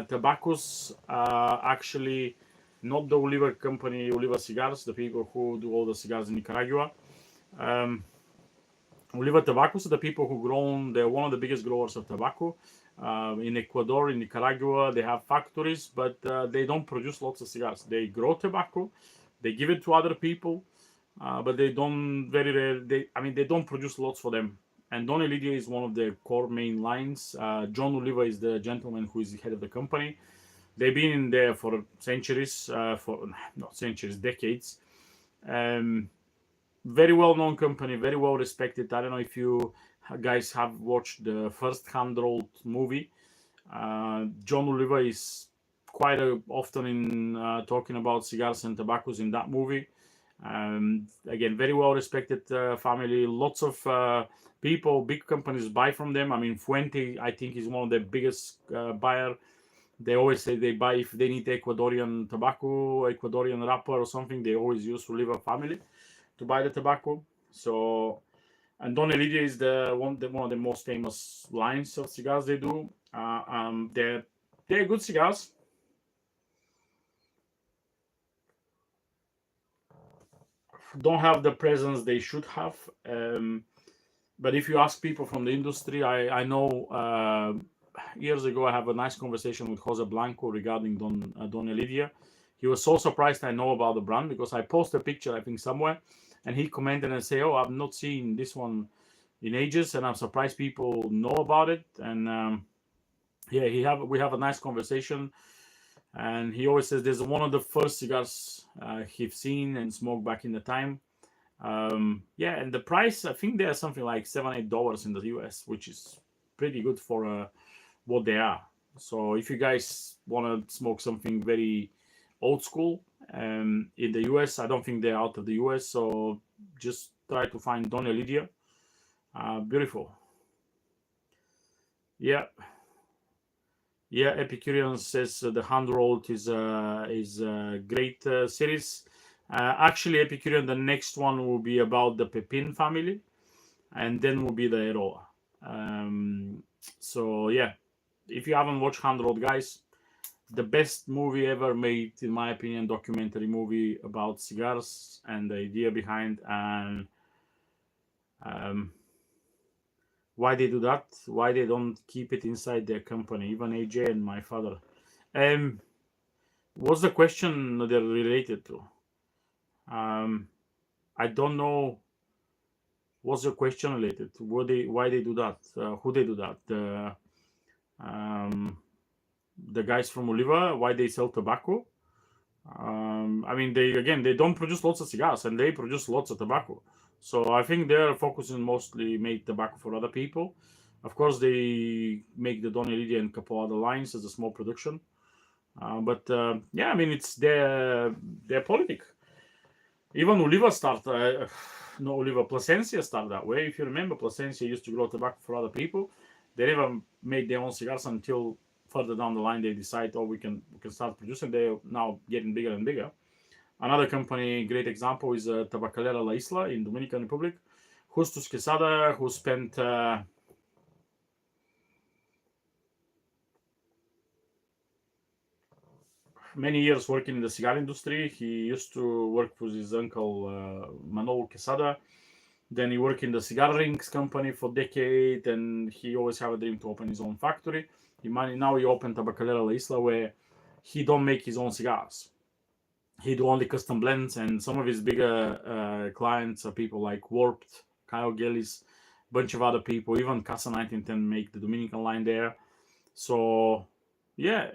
Tobaccos actually not the Oliva company, Oliva Cigars, the people who do all the cigars in Nicaragua. Oliva Tobaccos are the people who grown. They're one of the biggest growers of tobacco in Ecuador, in Nicaragua. They have factories, but they don't produce lots of cigars. They grow tobacco, they give it to other people, but they don't very rare. They don't produce lots for them. And Don Elidia is one of their core main lines. John Oliva is the gentleman who is the head of the company. They've been in there for centuries, decades. Very well-known company, very well respected. I don't know if you guys have watched the first hand-rolled movie. John Oliva is quite often in talking about cigars and tobaccos in that movie. Again, very well-respected family. Lots of people, big companies buy from them. I mean, Fuente, I think, is one of the biggest buyer. They always say they buy if they need Ecuadorian tobacco, Ecuadorian wrapper or something. They always use Oliva family to buy the tobacco. So, and Don Elidia is one of the most famous lines of cigars they do. They're good cigars. Don't have the presence they should have. But if you ask people from the industry, I know years ago I have a nice conversation with Jose Blanco regarding Don Elidia. He was so surprised I know about the brand because I posted a picture, I think, somewhere, and he commented and say, "Oh, I've not seen this one in ages, and I'm surprised people know about it." And we have a nice conversation, and he always says there's one of the first cigars he's seen and smoked back in the time. And the price, I think they're something like $7-8 in the US, which is pretty good for what they are. So if you guys want to smoke something very old school in the US, I don't think they're out of the US, so just try to find Don Elidia. Beautiful. Yeah, Epicurean says the hand rolled is a great series. Actually, Epicurean, the next one will be about the Pepin family, and then will be the Eroa. So yeah, if you haven't watched Hand Rolled, guys, the best movie ever made, in my opinion, documentary movie about cigars and the idea behind and why they do that, why they don't keep it inside their company. Even AJ and my father. What's the question they're related to? I don't know What's your question related? Why they do that? Who they do that? The guys from Oliva, why they sell tobacco? I mean, they don't produce lots of cigars, and they produce lots of tobacco. So I think they're focusing mostly make tobacco for other people. Of course, they make the Donny Lydia and couple other lines as a small production. But yeah, I mean, it's their politic. Even Oliva started, no, Oliva, Plasencia started that way. If you remember, Plasencia used to grow tobacco for other people. They never made their own cigars until further down the line they decide, oh, we can start producing. They're now getting bigger and bigger. Another company, great example, is Tabacalera La Isla in Dominican Republic. Justus Quesada, who spent many years working in the cigar industry. He used to work with his uncle Manolo Quesada. Then he worked in the cigar rings company for a decade, and he always had a dream to open his own factory. Now he opened Tabacalera La Isla, where he don't make his own cigars. He do only custom blends, and some of his bigger clients are people like Warped, Kyle Gillis, bunch of other people. Even Casa 1910 make the Dominican line there. So yeah,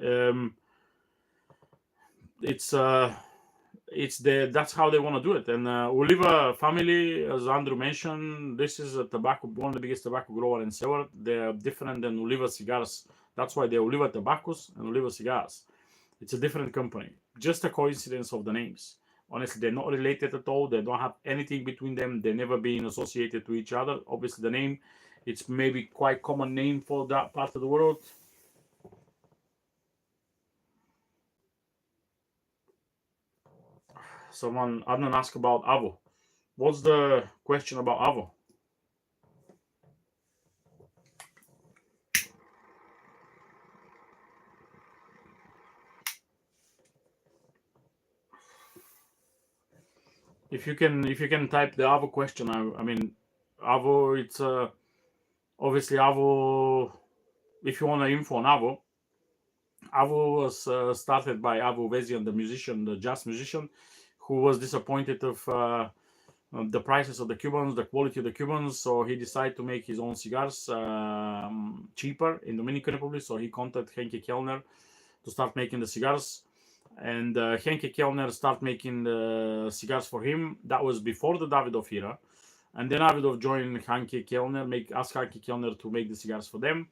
it's that's how they want to do it. And Oliva family, as Andrew mentioned, this is a tobacco, one of the biggest tobacco grower in sewer. They're different than Oliva cigars. That's why they're Oliva Tobaccos and Oliva cigars. It's a different company. Just a coincidence of the names. Honestly, they're not related at all. They don't have anything between them. They've never been associated to each other. Obviously, the name, it's maybe quite common name for that part of the world. Someone, Adnan asked about Avo. What's the question about Avo? If you can type the Avo question, I mean, Avo, it's obviously Avo. If you want the info on Avo, Avo was started by Avo Vezian, the musician, the jazz musician, who was disappointed of the prices of the Cubans, the quality of the Cubans. So he decided to make his own cigars cheaper in Dominican Republic. So he contacted Henke Kellner to start making the cigars. And Henke Kellner started making the cigars for him. That was before the Davidoff era. And then Davidoff joined Henke Kellner, asked Henke Kellner to make the cigars for them.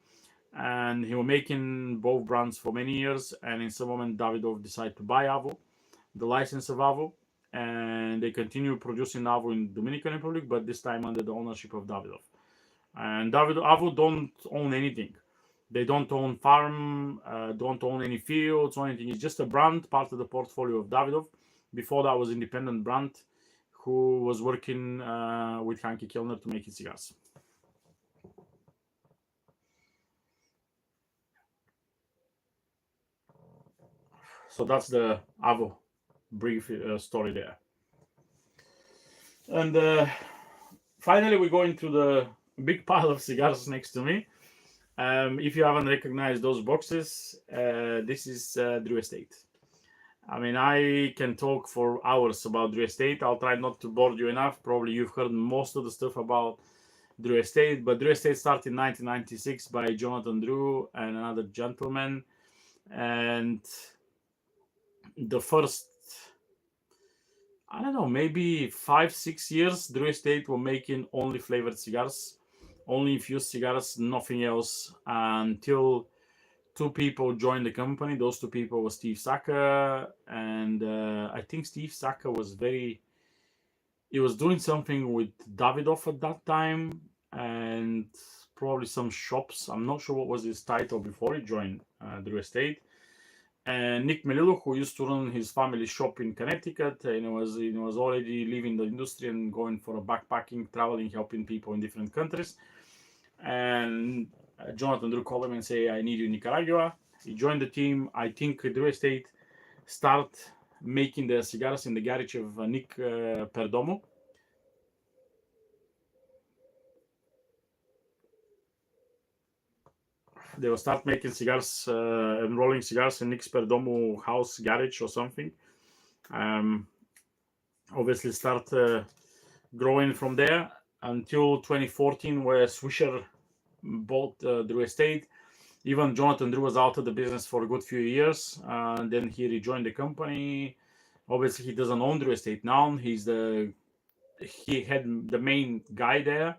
And he was making both brands for many years. And in some moment, Davidoff decided to buy Avo, the license of Avo, and they continue producing Avo in Dominican Republic, but this time under the ownership of Davidoff. And Avo don't own anything. They don't own farm, don't own any fields or anything. It's just a brand, part of the portfolio of Davidoff. Before that was independent brand, who was working with Henke Kellner to make his cigars. So that's the Avo brief story there. And finally, we go into the big pile of cigars next to me. If you haven't recognized those boxes, this is Drew Estate. I mean, I can talk for hours about Drew Estate. I'll try not to bore you enough. Probably you've heard most of the stuff about Drew Estate, but Drew Estate started in 1996 by Jonathan Drew and another gentleman. And the first, I don't know, maybe 5-6 years, Drew Estate were making only flavored cigars, only infused cigars, nothing else, until two people joined the company. Those two people were Steve Saka, and I think Steve Saka was he was doing something with Davidoff at that time, and probably some shops. I'm not sure what was his title before he joined Drew Estate. And Nick Melillo, who used to run his family shop in Connecticut, and he was already leaving the industry and going for a backpacking, traveling, helping people in different countries. And Jonathan Drew called him and say, "I need you in Nicaragua." He joined the team. I think Drew Estate start making the cigars in the garage of Nick Perdomo. They will start making cigars and rolling cigars in Nick's Perdomo house garage or something. Obviously start growing from there. until 2014, where Swisher bought Drew Estate. Even Jonathan Drew was out of the business for a good few years. Then he rejoined the company. Obviously, he doesn't own Drew Estate now. He had the main guy there,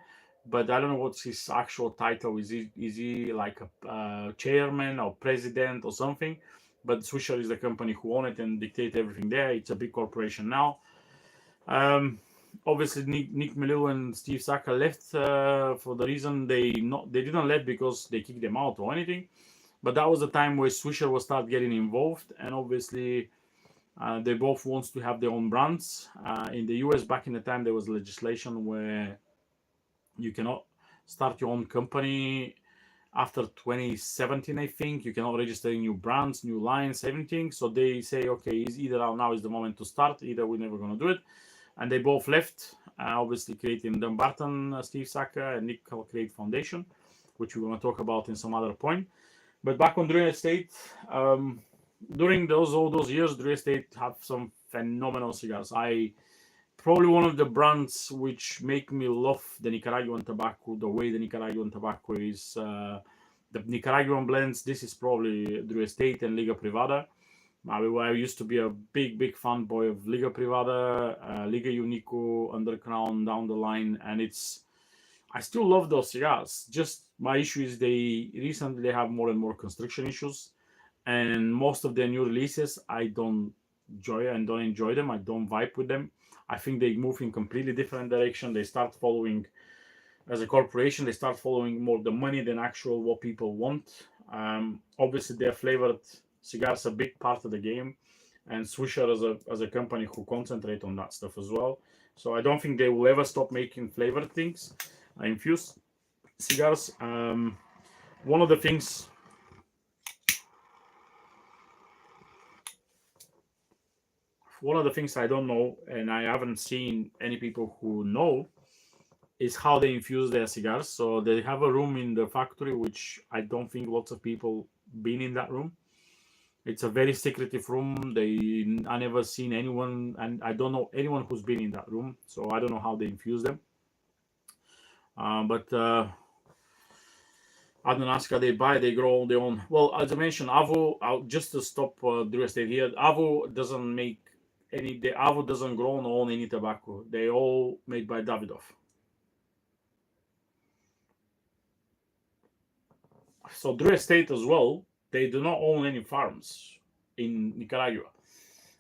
but I don't know what's his actual title. Is he like a chairman or president or something? But Swisher is the company who own it and dictate everything there. It's a big corporation now. Obviously, Nick Melillo and Steve Saka left for the reason they didn't let because they kicked them out or anything. But that was the time where Swisher will start getting involved, and obviously they both wants to have their own brands. In the US, back in the time, there was legislation where you cannot start your own company after 2017, I think. You cannot register new brands, new lines, everything. So they say, okay, either now is the moment to start, either we're never going to do it. And they both left, obviously creating Dumbarton, Steve Saka, and Nick Create Foundation, which we're going to talk about in some other point. But back on Drew Estate, during all those years, Drew Estate have some phenomenal cigars. Probably one of the brands which make me love the Nicaraguan tobacco, the way the Nicaraguan tobacco is, the Nicaraguan blends. This is probably Drew Estate and Liga Privada. I used to be a big fanboy of Liga Privada, Liga Unico, Underground down the line, and I still love those cigars. Just my issue is they recently have more and more construction issues, and most of their new releases I don't enjoy them. I don't vibe with them. I think they move in completely different direction. They start following, as a corporation, they start following more the money than actual what people want. Obviously, their flavored cigars are a big part of the game, and Swisher as a company who concentrate on that stuff as well. So I don't think they will ever stop making flavored things, infused cigars. One of the things I don't know, and I haven't seen any people who know, is how they infuse their cigars. So they have a room in the factory, which I don't think lots of people been in that room. It's a very secretive room. I never seen anyone, and I don't know anyone who's been in that room. So I don't know how they infuse them. But Adanaska, they buy, they grow their own. Well, as I mentioned, Avo, just to stop Drew Estate here, Avo doesn't make any, the Avo doesn't grow or own any tobacco. They all made by Davidoff. So Drew Estate as well, they do not own any farms in Nicaragua.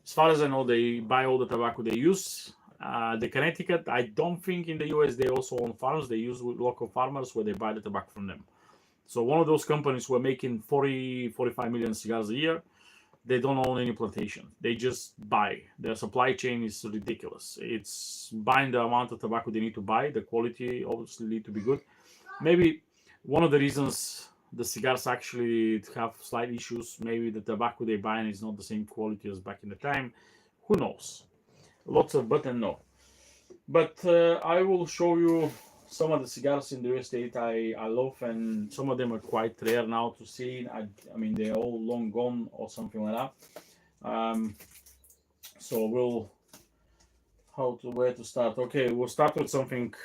As far as I know, they buy all the tobacco they use. The Connecticut, I don't think in the US they also own farms. They use local farmers where they buy the tobacco from them. So one of those companies were making 45 million cigars a year. They don't own any plantation. They just buy. Their supply chain is ridiculous. It's buying the amount of tobacco they need to buy. The quality obviously need to be good. Maybe one of the reasons the cigars actually have slight issues, maybe the tobacco they buy is not the same quality as back in the time. Who knows? Lots of but and no. But I will show you some of the cigars in the estate I love, and some of them are quite rare now to see. I mean, they're all long gone or something like that. So where to start? Okay, we'll start with something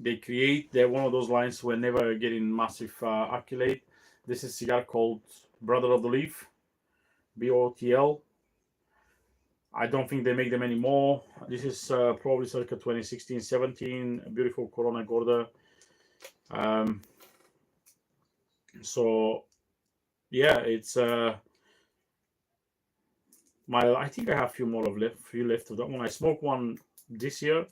they create. They're one of those lines who are never getting massive accolade. This is a cigar called Brother of the Leaf, BOTL. I don't think they make them anymore. This is probably circa 2016-17. A beautiful Corona Gorda. So yeah, it's I think I have a few left of that one. I smoked one this year.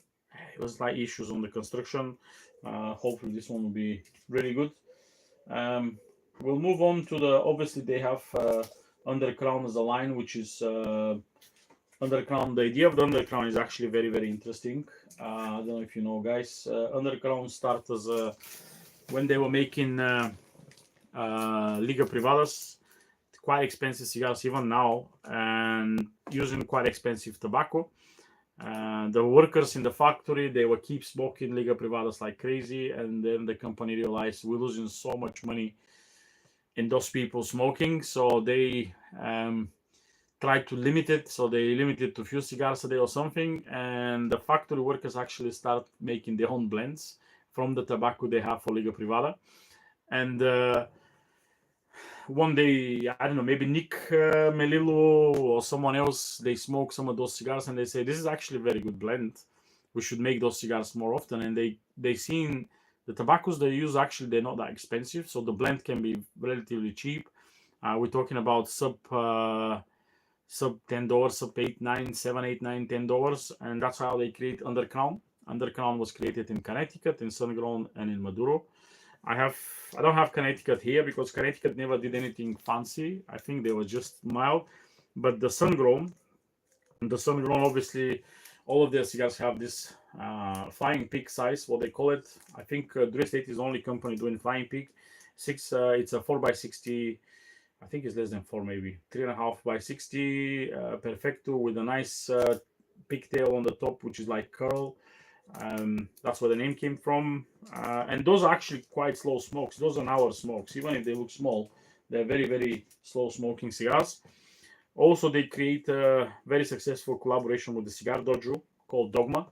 It was like issues on the construction. Hopefully this one will be really good. We'll move on to obviously they have Undercrown as a line, which is Undercrown. The idea of the Undercrown is actually very, very interesting. I don't know if you know, guys. Undercrown started as when they were making Liga Privadas, quite expensive cigars even now, and using quite expensive tobacco. The workers in the factory, they would keep smoking Liga Privadas like crazy, and then the company realized we're losing so much money in those people smoking, so they tried to limit it, so they limited to few cigars a day or something, and the factory workers actually start making their own blends from the tobacco they have for Liga Privada. And one day, I don't know, maybe Nick Melillo or someone else, they smoke some of those cigars and they say, this is actually a very good blend. We should make those cigars more often. And they seen the tobaccos they use, actually, they're not that expensive. So the blend can be relatively cheap. We're talking about sub $10, sub $8, $9, $7, $8, $9, $10. And that's how they create Undercrown. Undercrown was created in Connecticut, in Sungrown, and in Maduro. I don't have Connecticut here because Connecticut never did anything fancy. I think they were just mild. But the sun-grown, obviously, all of their cigars have this flying peak size, what they call it. I think Drew Estate is the only company doing flying peak. It's a 4x60. I think it's less than 4, maybe 3.5x60 perfecto with a nice pigtail on the top, which is like curl. That's where the name came from. And those are actually quite slow smokes. Those are hour smokes. Even if they look small, they're very, very slow smoking cigars. Also, they create a very successful collaboration with the cigar dojo called Dogma.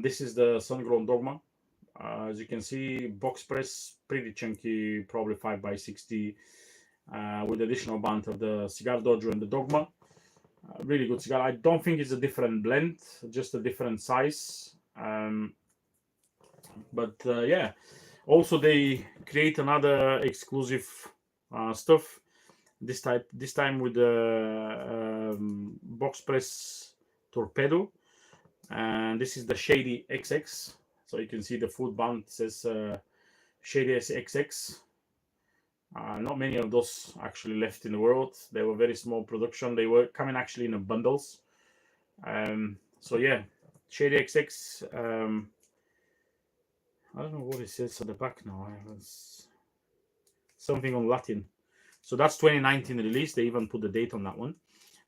This is the sun-grown Dogma. As you can see, box press, pretty chunky, probably 5x60, with additional band of the cigar dojo and the Dogma. Really good cigar. I don't think it's a different blend, just a different size. But yeah, also they create another exclusive stuff. This time with the box press torpedo, and this is the Shady XX. So you can see the food band says Shady XX. Not many of those actually left in the world. They were very small production. They were coming actually in bundles. So yeah, Shady XX. I don't know what it says at the back now. It's something on Latin. So that's 2019 release. They even put the date on that one.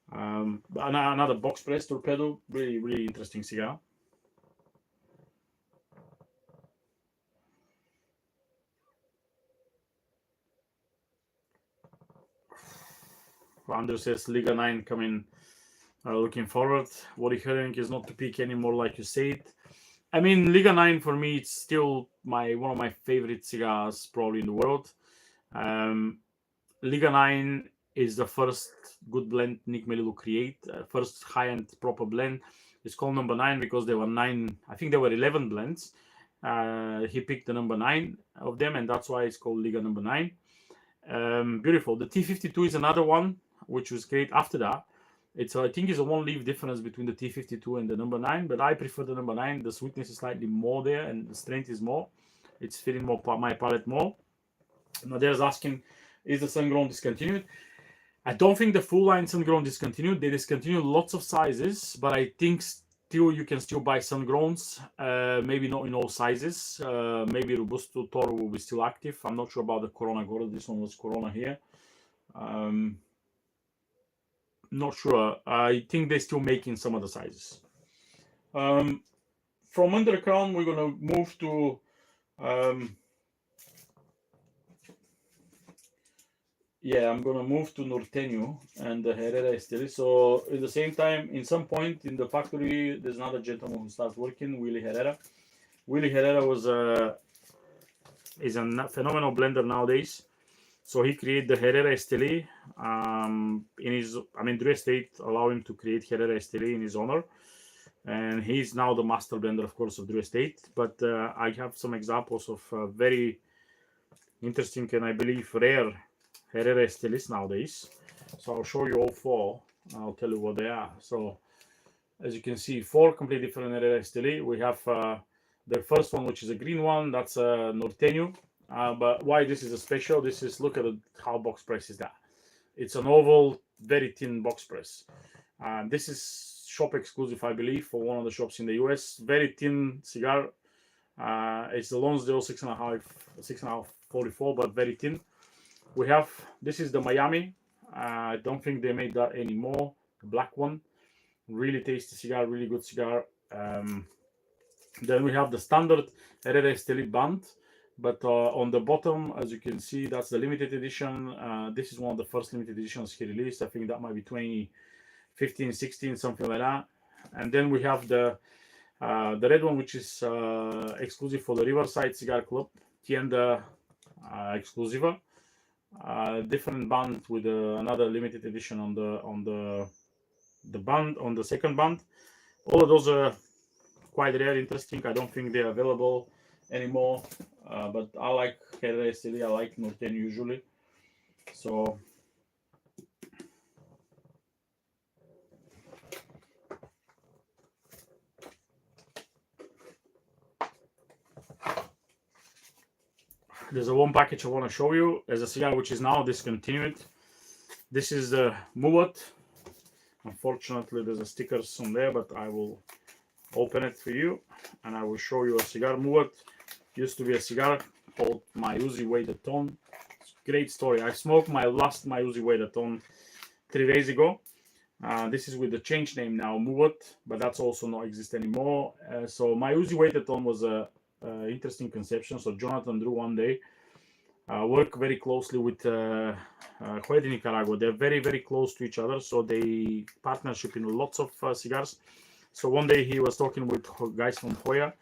But another box press torpedo. Really, really interesting cigar. Andrew says Liga 9 coming. Looking forward. What you're hearing is not to peak anymore, like you said. I mean, Liga 9 for me, it's still one of my favorite cigars probably in the world. Liga 9 is the first good blend Nick Melillo create, first high-end proper blend. It's called number 9 because there were 9, I think there were 11 blends. He picked the number 9 of them, and that's why it's called Liga number 9. Beautiful. The T52 is another one, which was great after that. I think it's a 1 leaf difference between the T52 and the number 9, but I prefer the number 9. The sweetness is slightly more there, and the strength is more. It's fitting more my palate more. Now there's asking, is the sun-grown discontinued? I don't think the full line sun-grown discontinued. They discontinued lots of sizes, but I think still you can still buy sun-growns. Maybe not in all sizes. Maybe Robusto Toro will be still active. I'm not sure about the Corona Gordo. This one was Corona here. Not sure. I think they're still making some of the sizes. From Undercrown, we're going to move to I'm going to move to Norteño and the Herrera Esteli. So at the same time, in some point in the factory, there's another gentleman who starts working, Willie Herrera. Willie Herrera is a phenomenal blender nowadays. So he created the Herrera Esteli Drew Estate allowed him to create Herrera Esteli in his honor. And he's now the master blender, of course, of Drew Estate. But I have some examples of very interesting and I believe rare Herrera Estelis nowadays. So I'll show you all 4. I'll tell you what they are. So as you can see, 4 completely different Herrera Esteli. We have the first one, which is a green one. That's a Norteño. But why this is a special? This is, look at how box press is that. It's an oval, very thin box press. This is shop exclusive, I believe, for one of the shops in the US. Very thin cigar. It's the Lonsdale 6.5 44, but very thin. We have, this is the Miami. I don't think they made that anymore. The black one. Really tasty cigar, really good cigar. Then we have the standard Herrera Esteli band. But on the bottom, as you can see, that's the limited edition. This is one of the first limited editions he released. I think that might be 2015, 16, something like that. And then we have the red one, which is exclusive for the Riverside Cigar Club, Tienda Exclusiva. Different band with another limited edition on the band, on the second band. All of those are quite rare, interesting. I don't think they're available anymore, but I like HERF, I like Norten usually. So there's a one package I want to show you. There's a cigar which is now discontinued. This is the Muwat. Unfortunately, there's a stickers on there, but I will open it for you and I will show you a cigar. Muwat used to be a cigar called My Uzi Weighed a Ton. Great story. I smoked my last My Uzi Weighed a Ton 3 days ago. This is with the change name now, Muwat, but that's also not exist anymore. So My Uzi Weighed a Ton was a interesting conception. So Jonathan Drew one day work very closely with Juez de Nicaragua. They're very, very close to each other. So they partnership in lots of cigars. So one day he was talking with guys from Hoya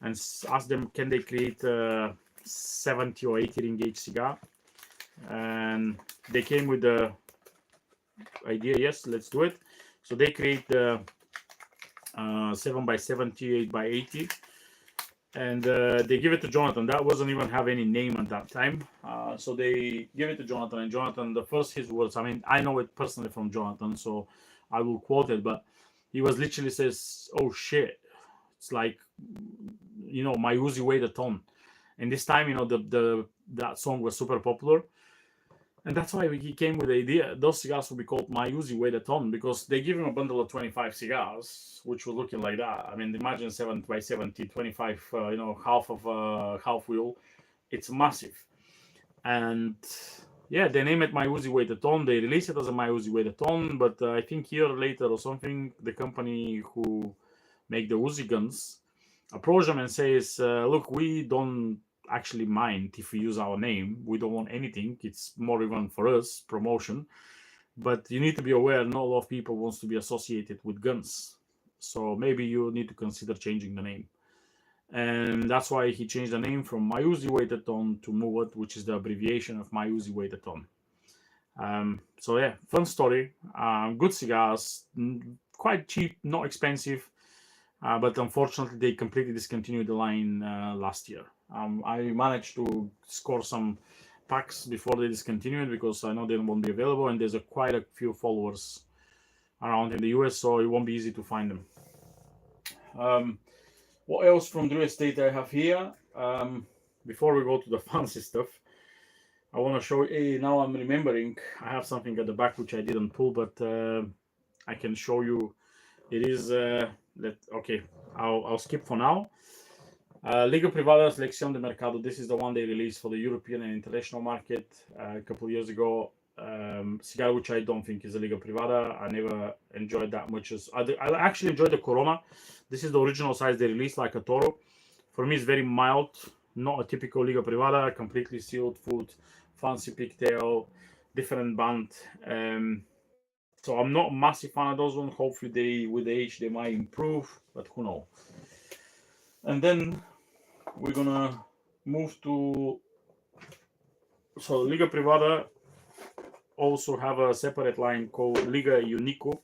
and asked them, can they create a 70 or 80 ring gauge cigar? And they came with the idea, yes, let's do it. So they create the 7x70, 8x80. And they give it to Jonathan. That wasn't even have any name at that time. So they give it to Jonathan, and Jonathan, the first his words, I mean, I know it personally from Jonathan, so I will quote it, but he was literally says, oh shit, it's like, you know, My Uzi Weighed a Ton. And this time, you know, that song was super popular. And that's why he came with the idea. Those cigars will be called My Uzi Weighed a Ton, because they give him a bundle of 25 cigars, which were looking like that. I mean, imagine 7x70, 25, you know, half of a half wheel. It's massive. And yeah, they name it My Uzi Weighed a Ton. They release it as a My Uzi Weighed a Ton, but I think a year later or something, the company who make the Uzi guns approach them and says, look, we don't actually mind if we use our name. We don't want anything. It's more even for us promotion, but you need to be aware not a lot of people wants to be associated with guns, so maybe you need to consider changing the name. And that's why he changed the name from My Uzi Weighed a Ton to Muwat, which is the abbreviation of My Uzi Weighed a Ton. So yeah, fun story. Good cigars, quite cheap, not expensive. But unfortunately, they completely discontinued the line last year. I managed to score some packs before they discontinued because I know they won't be available, and there's quite a few followers around in the US, so it won't be easy to find them. What else from Drew Estate I have here? Before we go to the fancy stuff, I want to show you. Hey, now I'm remembering, I have something at the back which I didn't pull, but I can show you. It is okay. I'll skip for now. Liga Privada Selección de Mercado. This is the one they released for the European and international market a couple of years ago. Cigar which I don't think is a Liga Privada. I never enjoyed that much. I actually enjoyed the Corona. This is the original size they released, like a Toro. For me, it's very mild, not a typical Liga Privada. Completely sealed food, fancy pigtail, different band. So I'm not a massive fan of those ones. Hopefully, they with age they might improve, but who knows. And then we're gonna move to. So Liga Privada also have a separate line called Liga Unico,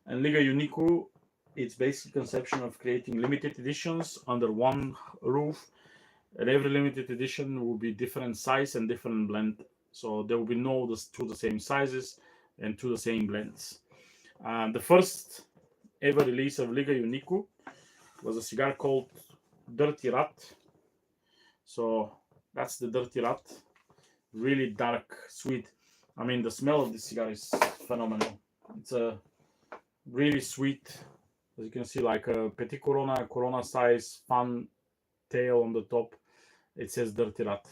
and Liga Unico, it's basic conception of creating limited editions under one roof, and every limited edition will be different size and different blend. So there will be no two the same sizes and two the same blends. The first ever release of Liga Unico was a cigar called Dirty Rat. So that's the Dirty Rat. Really dark, sweet. I mean, the smell of this cigar is phenomenal. It's a really sweet, as you can see, like a Petit Corona size, fun tail on the top. It says Dirty Rat.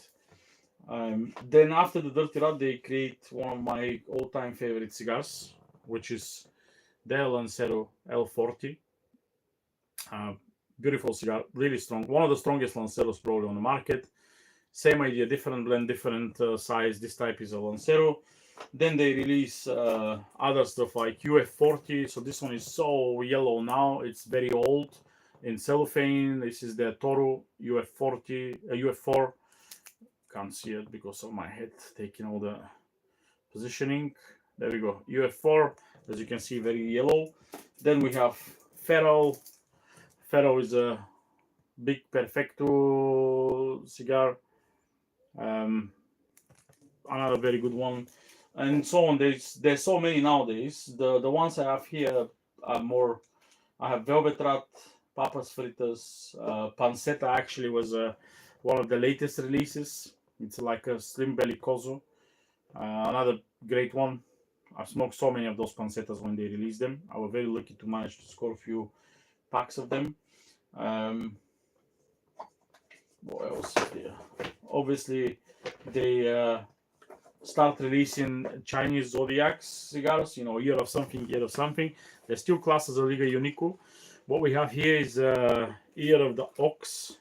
Then after the Dirty Rat, they create one of my all-time favorite cigars, which is the Lancero L40. Beautiful cigar, really strong. One of the strongest Lanceros probably on the market. Same idea, different blend, different size. This type is a Lancero. Then they release other stuff like UF40. So this one is so yellow now. It's very old in cellophane. This is the Toro UF40, UF4. Can't see it because of my head taking all the positioning. There we go. UF4, as you can see, very yellow. Then we have Ferro. Ferro is a big Perfecto cigar. Another very good one, and so on. There's so many nowadays. The ones I have here are more. I have Velvet Rat, Papas Fritas, Pancetta actually was one of the latest releases. It's like a slim bellicoso. Another great one. I've smoked so many of those pancettas when they released them. I was very lucky to manage to score a few packs of them. What else is there? Obviously, they start releasing Chinese Zodiacs cigars, year of something, year of something. They're still classed as a Liga Unico. What we have here is Ear of the Ox.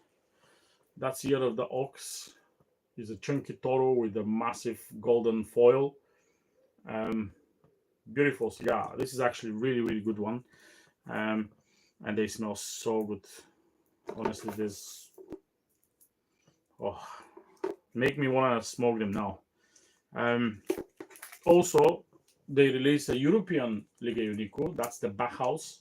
That's Ear of the Ox. It's a chunky Toro with a massive golden foil. Beautiful cigar. This is actually really, really good one. And they smell so good. Honestly, make me want to smoke them now. Also, they released a European Liga Unico. That's the Bachhaus,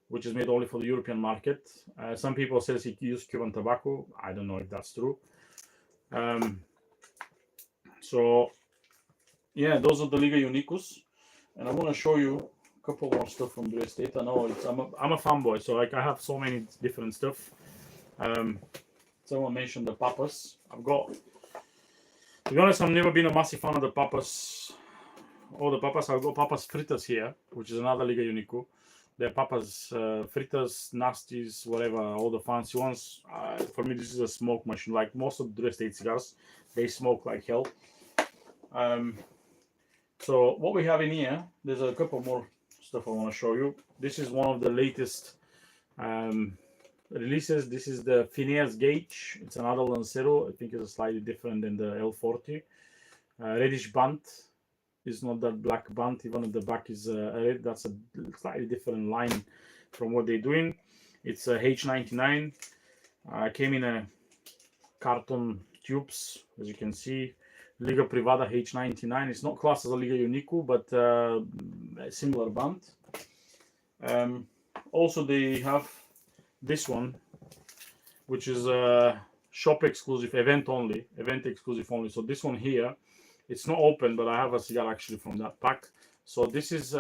which is made only for the European market. Some people say he used Cuban tobacco. I don't know if that's true. So, yeah, those are the Liga Unicos. And I want to show you a couple more stuff from the estate. I know I'm a fanboy, so like I have so many different stuff. Someone mentioned the Papas. To be honest, I've never been a massive fan of the Papas. All the Papas, I've got Papas Fritas here, which is another Liga Unico. They're Papas Fritas, Nasties, whatever, all the fancy ones. For me, this is a smoke machine. Like most of the estate cigars, they smoke like hell. So what we have in here, there's a couple more stuff I want to show you. This is one of the latest releases. This is the Phineas Gauge. It's another Lancero. I think it's slightly different than the L40. Reddish band. It's not that black band. Even if the back is red, that's a slightly different line from what they're doing. It's a H99. Came in a carton tubes, as you can see. Liga Privada H99. It's not classed as a Liga Unico, but a similar band. Also, they have this one, which is a shop exclusive, event exclusive only. So this one here, it's not open, but I have a cigar actually from that pack. So this is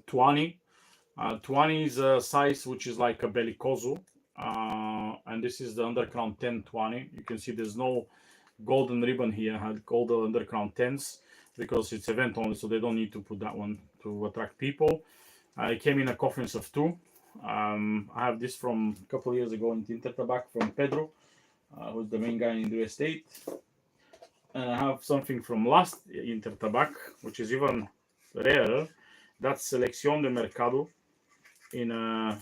20. 20 is a size which is like a bellicoso. And this is the Undercrown 1020. You can see there's no golden ribbon here. I had gold Undercrown 10s because it's event only, so they don't need to put that one to attract people. It came in a coffins of 2. I have this from a couple of years ago in Tintertabac from Pedro, who's the main guy in the estate. And I have something from last Intertabac, which is even rarer. That's Selección de Mercado in a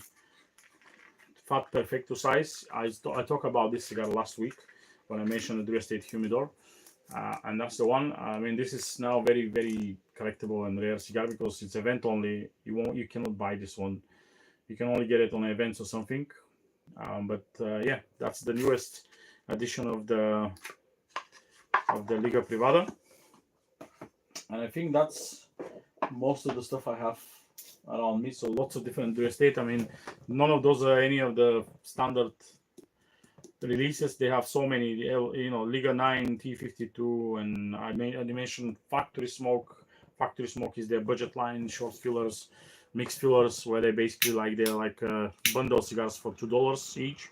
Fat Perfecto size. I talked about this cigar last week when I mentioned the estate humidor. And that's the one. I mean, this is now very, very collectible and rare cigar because it's event only. You cannot buy this one. You can only get it on events or something. Yeah, that's the newest edition of the Liga Privada. And I think that's most of the stuff I have around me. So lots of different estate. I mean, none of those are any of the standard releases. They have so many, Liga 9, T52, and I mentioned Factory Smoke. Factory Smoke is their budget line, short fillers, mixed fillers, where they basically they're like bundle cigars for $2 each.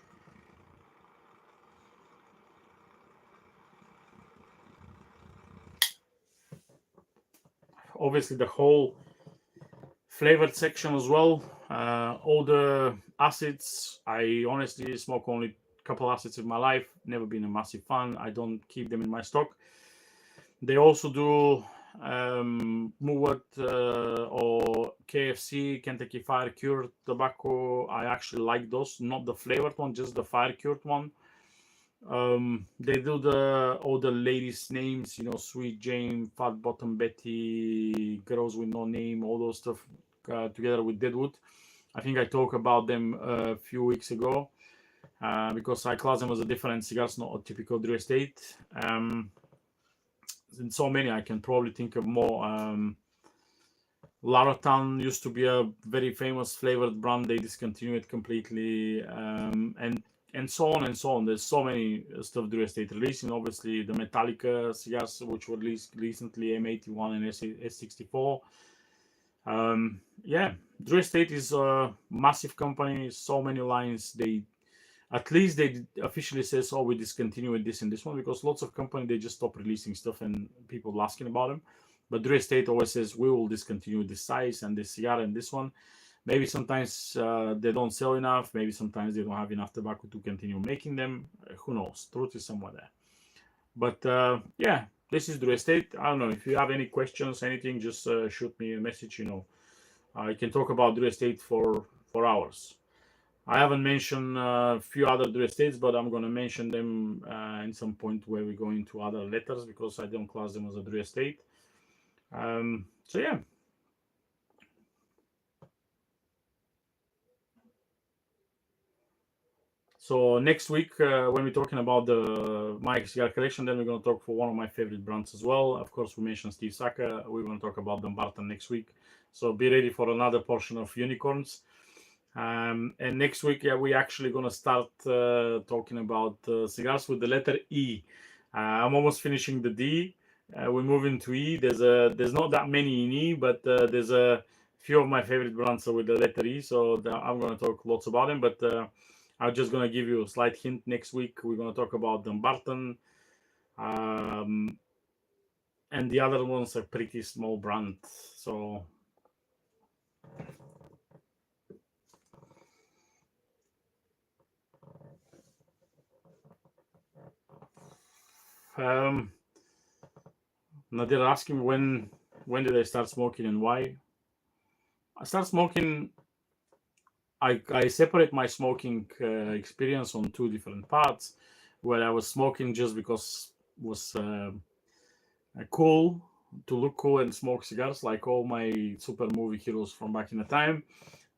Obviously, the whole flavored section as well. All the acids. I honestly smoke only couple acids in my life. Never been a massive fan. I don't keep them in my stock. They also do Mouat or KFC, Kentucky Fire Cured tobacco. I actually like those, not the flavored one, just the fire cured one. They do all the ladies' names, Sweet Jane, Fat Bottom Betty, Girls with No Name, all those stuff together with Deadwood. I think I talked about them a few weeks ago because I class them as a different cigars, not a typical Drew Estate. And so many, I can probably think of more. Laratan used to be a very famous flavored brand. They discontinued completely, and so on and so on. There's so many stuff Drew Estate releasing. Obviously, the Metallica cigars, which were released recently, M81 and S64. Yeah, Drew Estate is a massive company. So many lines. They at least they officially says, "Oh, we discontinue with this and this one," because lots of companies they just stop releasing stuff and people asking about them. But Drew Estate always says we will discontinue this size and this cigar and this one. Maybe sometimes they don't sell enough. Maybe sometimes they don't have enough tobacco to continue making them. Who knows? Truth is somewhere there. But yeah, this is Drew Estate. I don't know if you have any questions, anything. Just shoot me a message. I can talk about Drew Estate for hours. I haven't mentioned a few other Drew Estates, but I'm going to mention them in some point where we go into other letters because I don't class them as a Drew Estate. So yeah. So next week, when we're talking about my cigar collection, then we're going to talk for one of my favorite brands as well. Of course, we mentioned Steve Saka. We're going to talk about Dumbarton next week. So be ready for another portion of unicorns. And next week, yeah, we're actually going to start talking about cigars with the letter E. I'm almost finishing the D. We're moving to E. There's not that many in E, but there's a few of my favorite brands with the letter E. So I'm going to talk lots about them. But I'm just going to give you a slight hint. Next week, we're going to talk about Dumbarton. And the other ones are pretty small brand. So now they're asking when did I start smoking and why. I start smoking. I separate my smoking experience on two different parts, where I was smoking just because it was cool to look cool and smoke cigars, like all my super movie heroes from back in the time.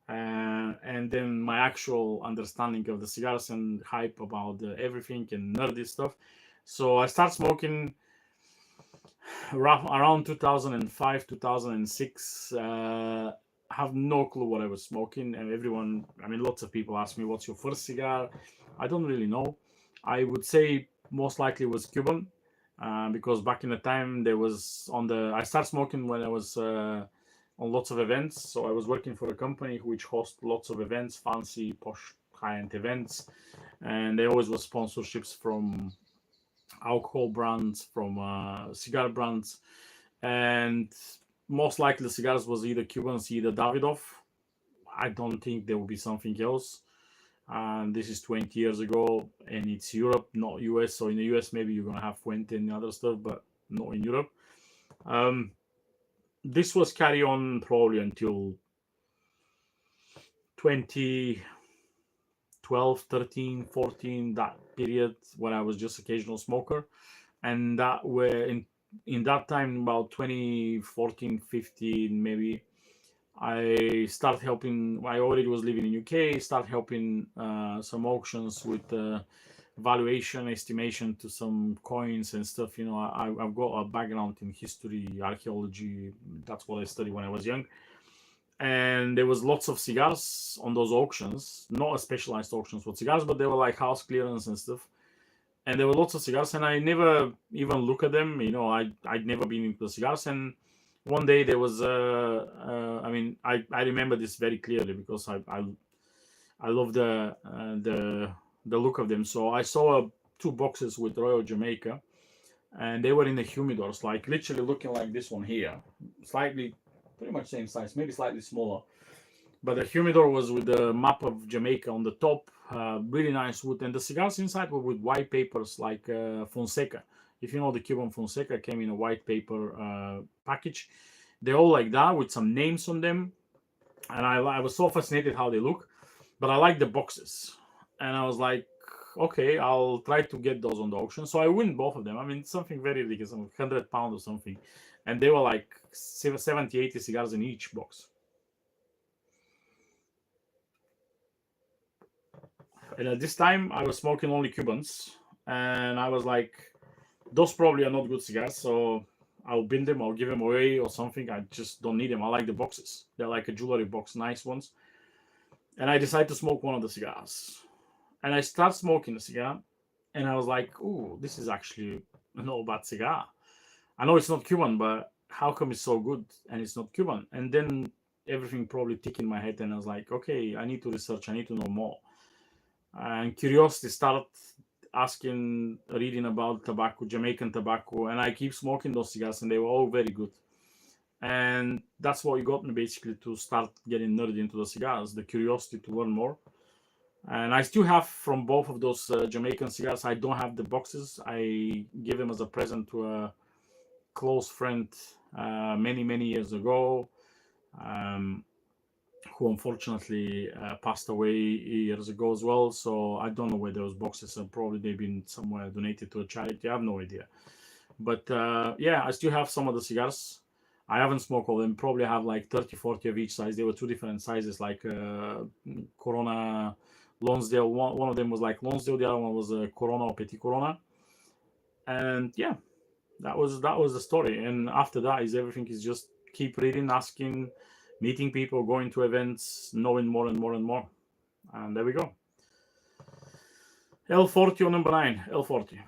And then my actual understanding of the cigars and hype about everything and nerdy stuff. So I start smoking around 2005, 2006. Have no clue what I was smoking, and lots of people ask me, "What's your first cigar?" I don't really know. I would say most likely it was Cuban, because back in the time there was I started smoking when I was on lots of events. So I was working for a company which hosts lots of events, fancy, posh, high-end events, and there always was sponsorships from alcohol brands, from cigar brands, and most likely the cigars was either Cubans, either Davidoff. I don't think there will be something else. And this is 20 years ago, and it's Europe, not US. So in the US, maybe you're gonna have Fuente and other stuff, but not in Europe. This was carry on probably until 2012, 13, 14, that period when I was just occasional smoker. And that were in that time, about 2014, 15, maybe, I start helping. I already was living in UK. Start helping some auctions with valuation estimation to some coins and stuff. I've got a background in history, archaeology. That's what I studied when I was young. And there was lots of cigars on those auctions, not a specialized auctions for cigars, but they were like house clearance and stuff. And there were lots of cigars, and I never even look at them. I'd never been into cigars, and one day there was I remember this very clearly because I love the look of them. So I saw two boxes with Royal Jamaica, and they were in the humidors, like literally looking like this one here, slightly, pretty much same size, maybe slightly smaller. But the humidor was with the map of Jamaica on the top, really nice wood, and the cigars inside were with white papers like Fonseca. If you know, the Cuban Fonseca came in a white paper package. They're all like that with some names on them, and I was so fascinated how they look. But I like the boxes, and I was like, okay, I'll try to get those on the auction. So I win both of them. I mean, it's something very ridiculous, £100 or something. And they were like 70, 80 cigars in each box. And at this time, I was smoking only Cubans. And I was like, those probably are not good cigars. So I'll bin them, I'll give them away or something. I just don't need them. I like the boxes. They're like a jewelry box, nice ones. And I decided to smoke one of the cigars. And I start smoking the cigar. And I was like, ooh, this is actually no bad cigar. I know it's not Cuban, but how come it's so good and it's not Cuban? And then everything probably ticked in my head, and I was like, okay, I need to research, I need to know more. And curiosity started asking, reading about tobacco, Jamaican tobacco, and I keep smoking those cigars, and they were all very good. And that's what got me basically to start getting nerdy into the cigars, the curiosity to learn more. And I still have from both of those Jamaican cigars, I don't have the boxes. I gave them as a present to a close friend many years ago, who unfortunately passed away years ago as well. So I don't know where those boxes are. Probably they've been somewhere donated to a charity. I have no idea. But yeah, I still have some of the cigars. I haven't smoked all of them. Probably have like 30, 40 of each size. They were two different sizes, like Corona, Lonsdale. One of them was like Lonsdale. The other one was Corona or Petit Corona. And yeah, that was the story. And after that is everything is just keep reading, asking, meeting people, going to events, knowing more and more and more. And there we go. L40 or number 9? L40.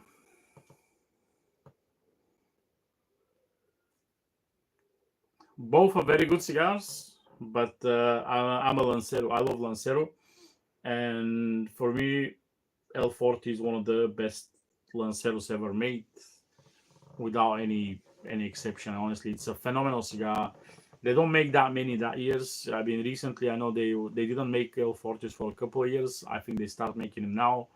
Both are very good cigars, but I'm a Lancero. I love Lancero. And for me, L40 is one of the best Lanceros ever made, without any exception. Honestly, it's a phenomenal cigar. They don't make that many that years. I mean, recently I know they didn't make L40s for a couple of years. I think they start making them now.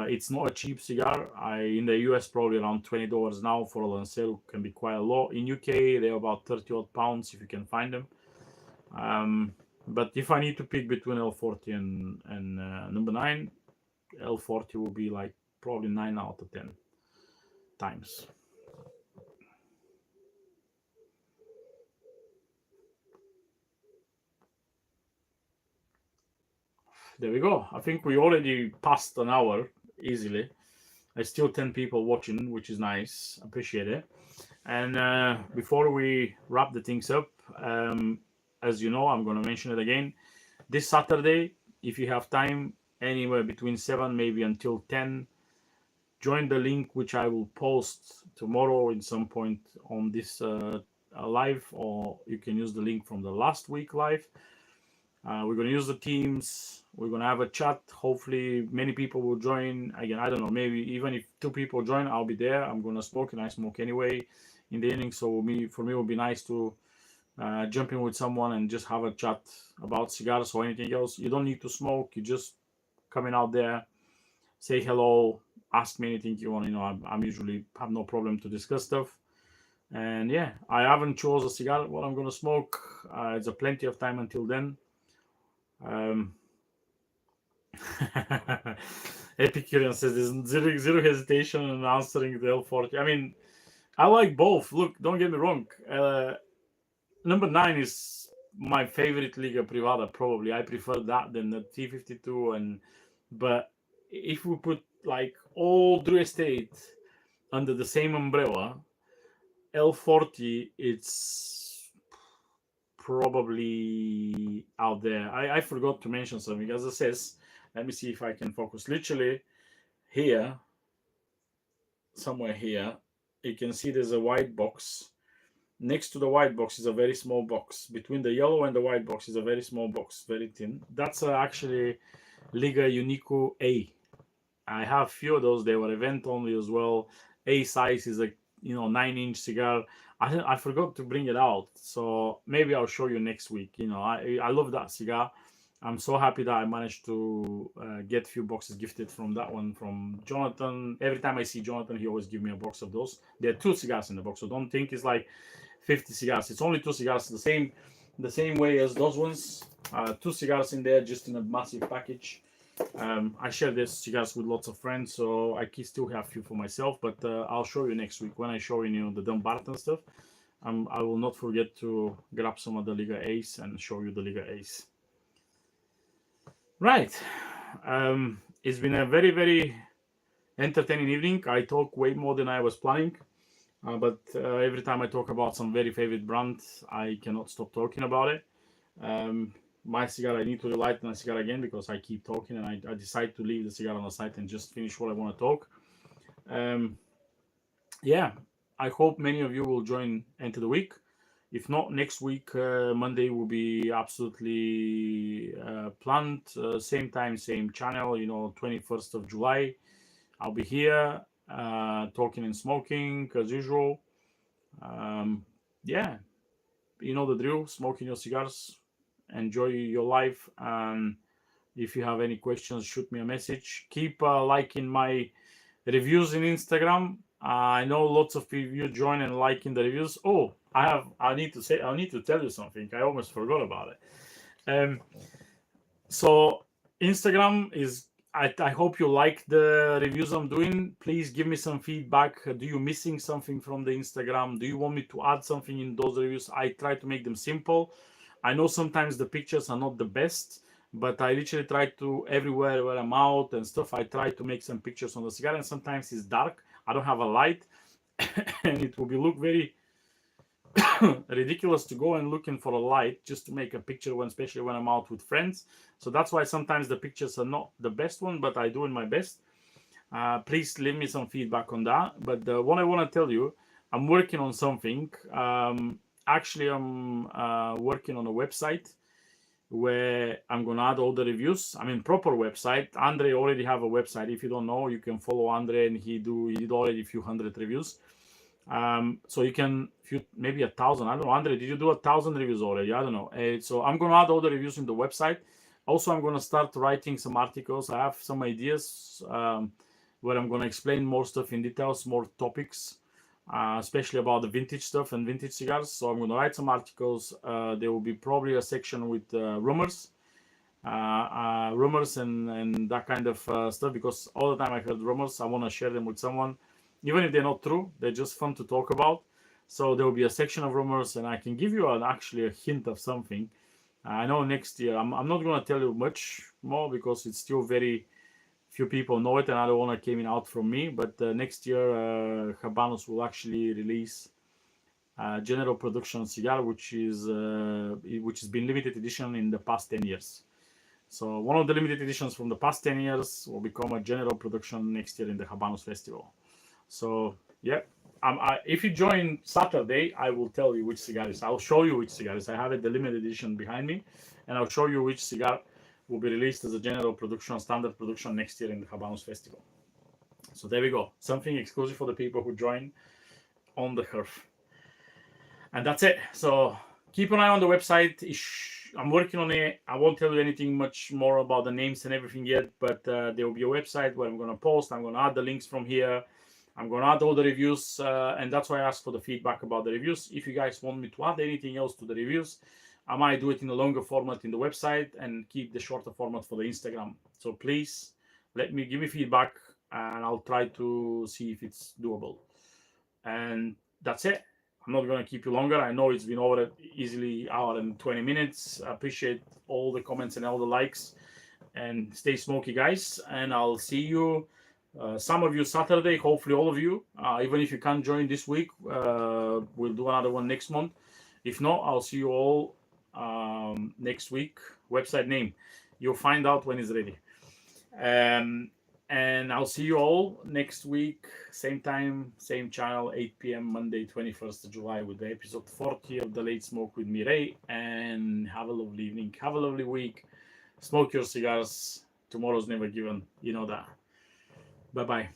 It's not a cheap cigar. In the US probably around $20 now for a Lancero, can be quite a lot. In UK they're about 30 odd pounds if you can find them. But if I need to pick between L40 and number 9, L40 will be like probably 9 out of 10 times. There we go. I think we already passed an hour easily. There's still 10 people watching, which is nice. Appreciate it. And before we wrap the things up, as you know, I'm going to mention it again. This Saturday, if you have time, anywhere between 7 maybe until 10, join the link which I will post tomorrow in some point on this live, or you can use the link from the last week live. We're going to use the teams. We're going to have a chat. Hopefully many people will join. Again, I don't know, maybe even if 2 people join, I'll be there. I'm going to smoke, and I smoke anyway in the evening. So for me it would be nice to jump in with someone and just have a chat about cigars or anything else. You don't need to smoke. You just coming out there, say hello, ask me anything you want. You know, I'm usually have no problem to discuss stuff. And yeah, I haven't chose a cigar what I'm going to smoke. It's a plenty of time until then. Epicurean says there's zero hesitation in answering the L40. I mean, I like both. Look, don't get me wrong. Number 9 is my favorite Liga Privada. Probably I prefer that than the T52. But if we put like all Drew Estate under the same umbrella, L40 it's probably out there. I forgot to mention something. As it says, let me see if I can focus. Literally here, somewhere here, you can see there's a white box. Next to the white box is a very small box. Between the yellow and the white box is a very small box, very thin. That's actually Liga Unico A. I have few of those. They were event only as well. A size is a 9-inch cigar. I forgot to bring it out, so maybe I'll show you next week. I love that cigar. I'm so happy that I managed to get a few boxes gifted from that one from Jonathan. Every time I see Jonathan, he always gives me a box of those. There are 2 cigars in the box, so don't think it's like 50 cigars. It's only 2 cigars, the same way as those ones. 2 cigars in there, just in a massive package. I share these cigars with lots of friends, so I can still have few for myself, but I'll show you next week when I show you the Dumbarton stuff. I will not forget to grab some of the Liga Ace and show you the Liga Ace. Right. It's been a very, very entertaining evening. I talk way more than I was planning, but every time I talk about some very favorite brand, I cannot stop talking about it. My cigar, I need to relight my cigar again because I keep talking, and I decide to leave the cigar on the side and just finish what I want to talk. Yeah, I hope many of you will join into the week. If not, next week, Monday will be absolutely planned. Same time, same channel, 21st of July. I'll be here talking and smoking as usual. Yeah, you know the drill, smoking your cigars, enjoy your life. And if you have any questions, shoot me a message. Keep liking my reviews in Instagram. I know lots of you join and liking the reviews. Oh, I need to tell you something. I almost forgot about it. So Instagram is, I hope you like the reviews I'm doing. Please give me some feedback. Do you missing something from the Instagram? Do you want me to add something in those reviews? I try to make them simple. I know sometimes the pictures are not the best, but I literally try to, everywhere where I'm out and stuff, I try to make some pictures on the cigar, and sometimes it's dark. I don't have a light and it will be look very ridiculous to go and looking for a light just to make a picture, especially when I'm out with friends. So that's why sometimes the pictures are not the best one, but I do in my best. Please leave me some feedback on that. But what I want to tell you, I'm working on something. Actually, I'm working on a website where I'm gonna add all the reviews. I mean, proper website. Andre already have a website. If you don't know, you can follow Andre, and he did already a few hundred reviews. So you can, maybe 1,000. I don't know, Andre, did you do 1,000 reviews already? I don't know. So I'm gonna add all the reviews in the website. Also, I'm gonna start writing some articles. I have some ideas where I'm gonna explain more stuff in details, more topics, especially about the vintage stuff and vintage cigars. So I'm gonna write some articles. There will be probably a section with rumors. Rumors and that kind of stuff, because all the time I heard rumors. I want to share them with someone, even if they're not true. They're just fun to talk about. So there will be a section of rumors, and I can give you actually a hint of something. I know next year, I'm not going to tell you much more because it's still very few people know it, and I don't want to come out from me. But next year, Habanos will actually release general production cigar, which has been limited edition in the past 10 years. So one of the limited editions from the past 10 years will become a general production next year in the Habanos Festival. So yeah, if you join Saturday, I will tell you which cigar is. I'll show you which cigar is. I have it, the limited edition behind me, and I'll show you which cigar will be released as a general production, standard production next year in the Habanos Festival. So there we go. Something exclusive for the people who join on the HERF. And that's it. So keep an eye on the website. I'm working on it. I won't tell you anything much more about the names and everything yet, but there will be a website where I'm going to post. I'm going to add the links from here. I'm going to add all the reviews, and that's why I asked for the feedback about the reviews. If you guys want me to add anything else to the reviews, I might do it in a longer format in the website and keep the shorter format for the Instagram. So please give me feedback, and I'll try to see if it's doable. And that's it. I'm not going to keep you longer. I know it's been over easily hour and 20 minutes. I appreciate all the comments and all the likes. And stay smoky, guys. And I'll see you, some of you Saturday, hopefully all of you. Even if you can't join this week, we'll do another one next month. If not, I'll see you all next week. Website name, you'll find out when it's ready. And I'll see you all next week, same time, same channel, 8 p.m. Monday, 21st of July, with the episode 40 of The Late Smoke with me, Ray. And have a lovely evening. Have a lovely week. Smoke your cigars. Tomorrow's never given. You know that. Bye-bye.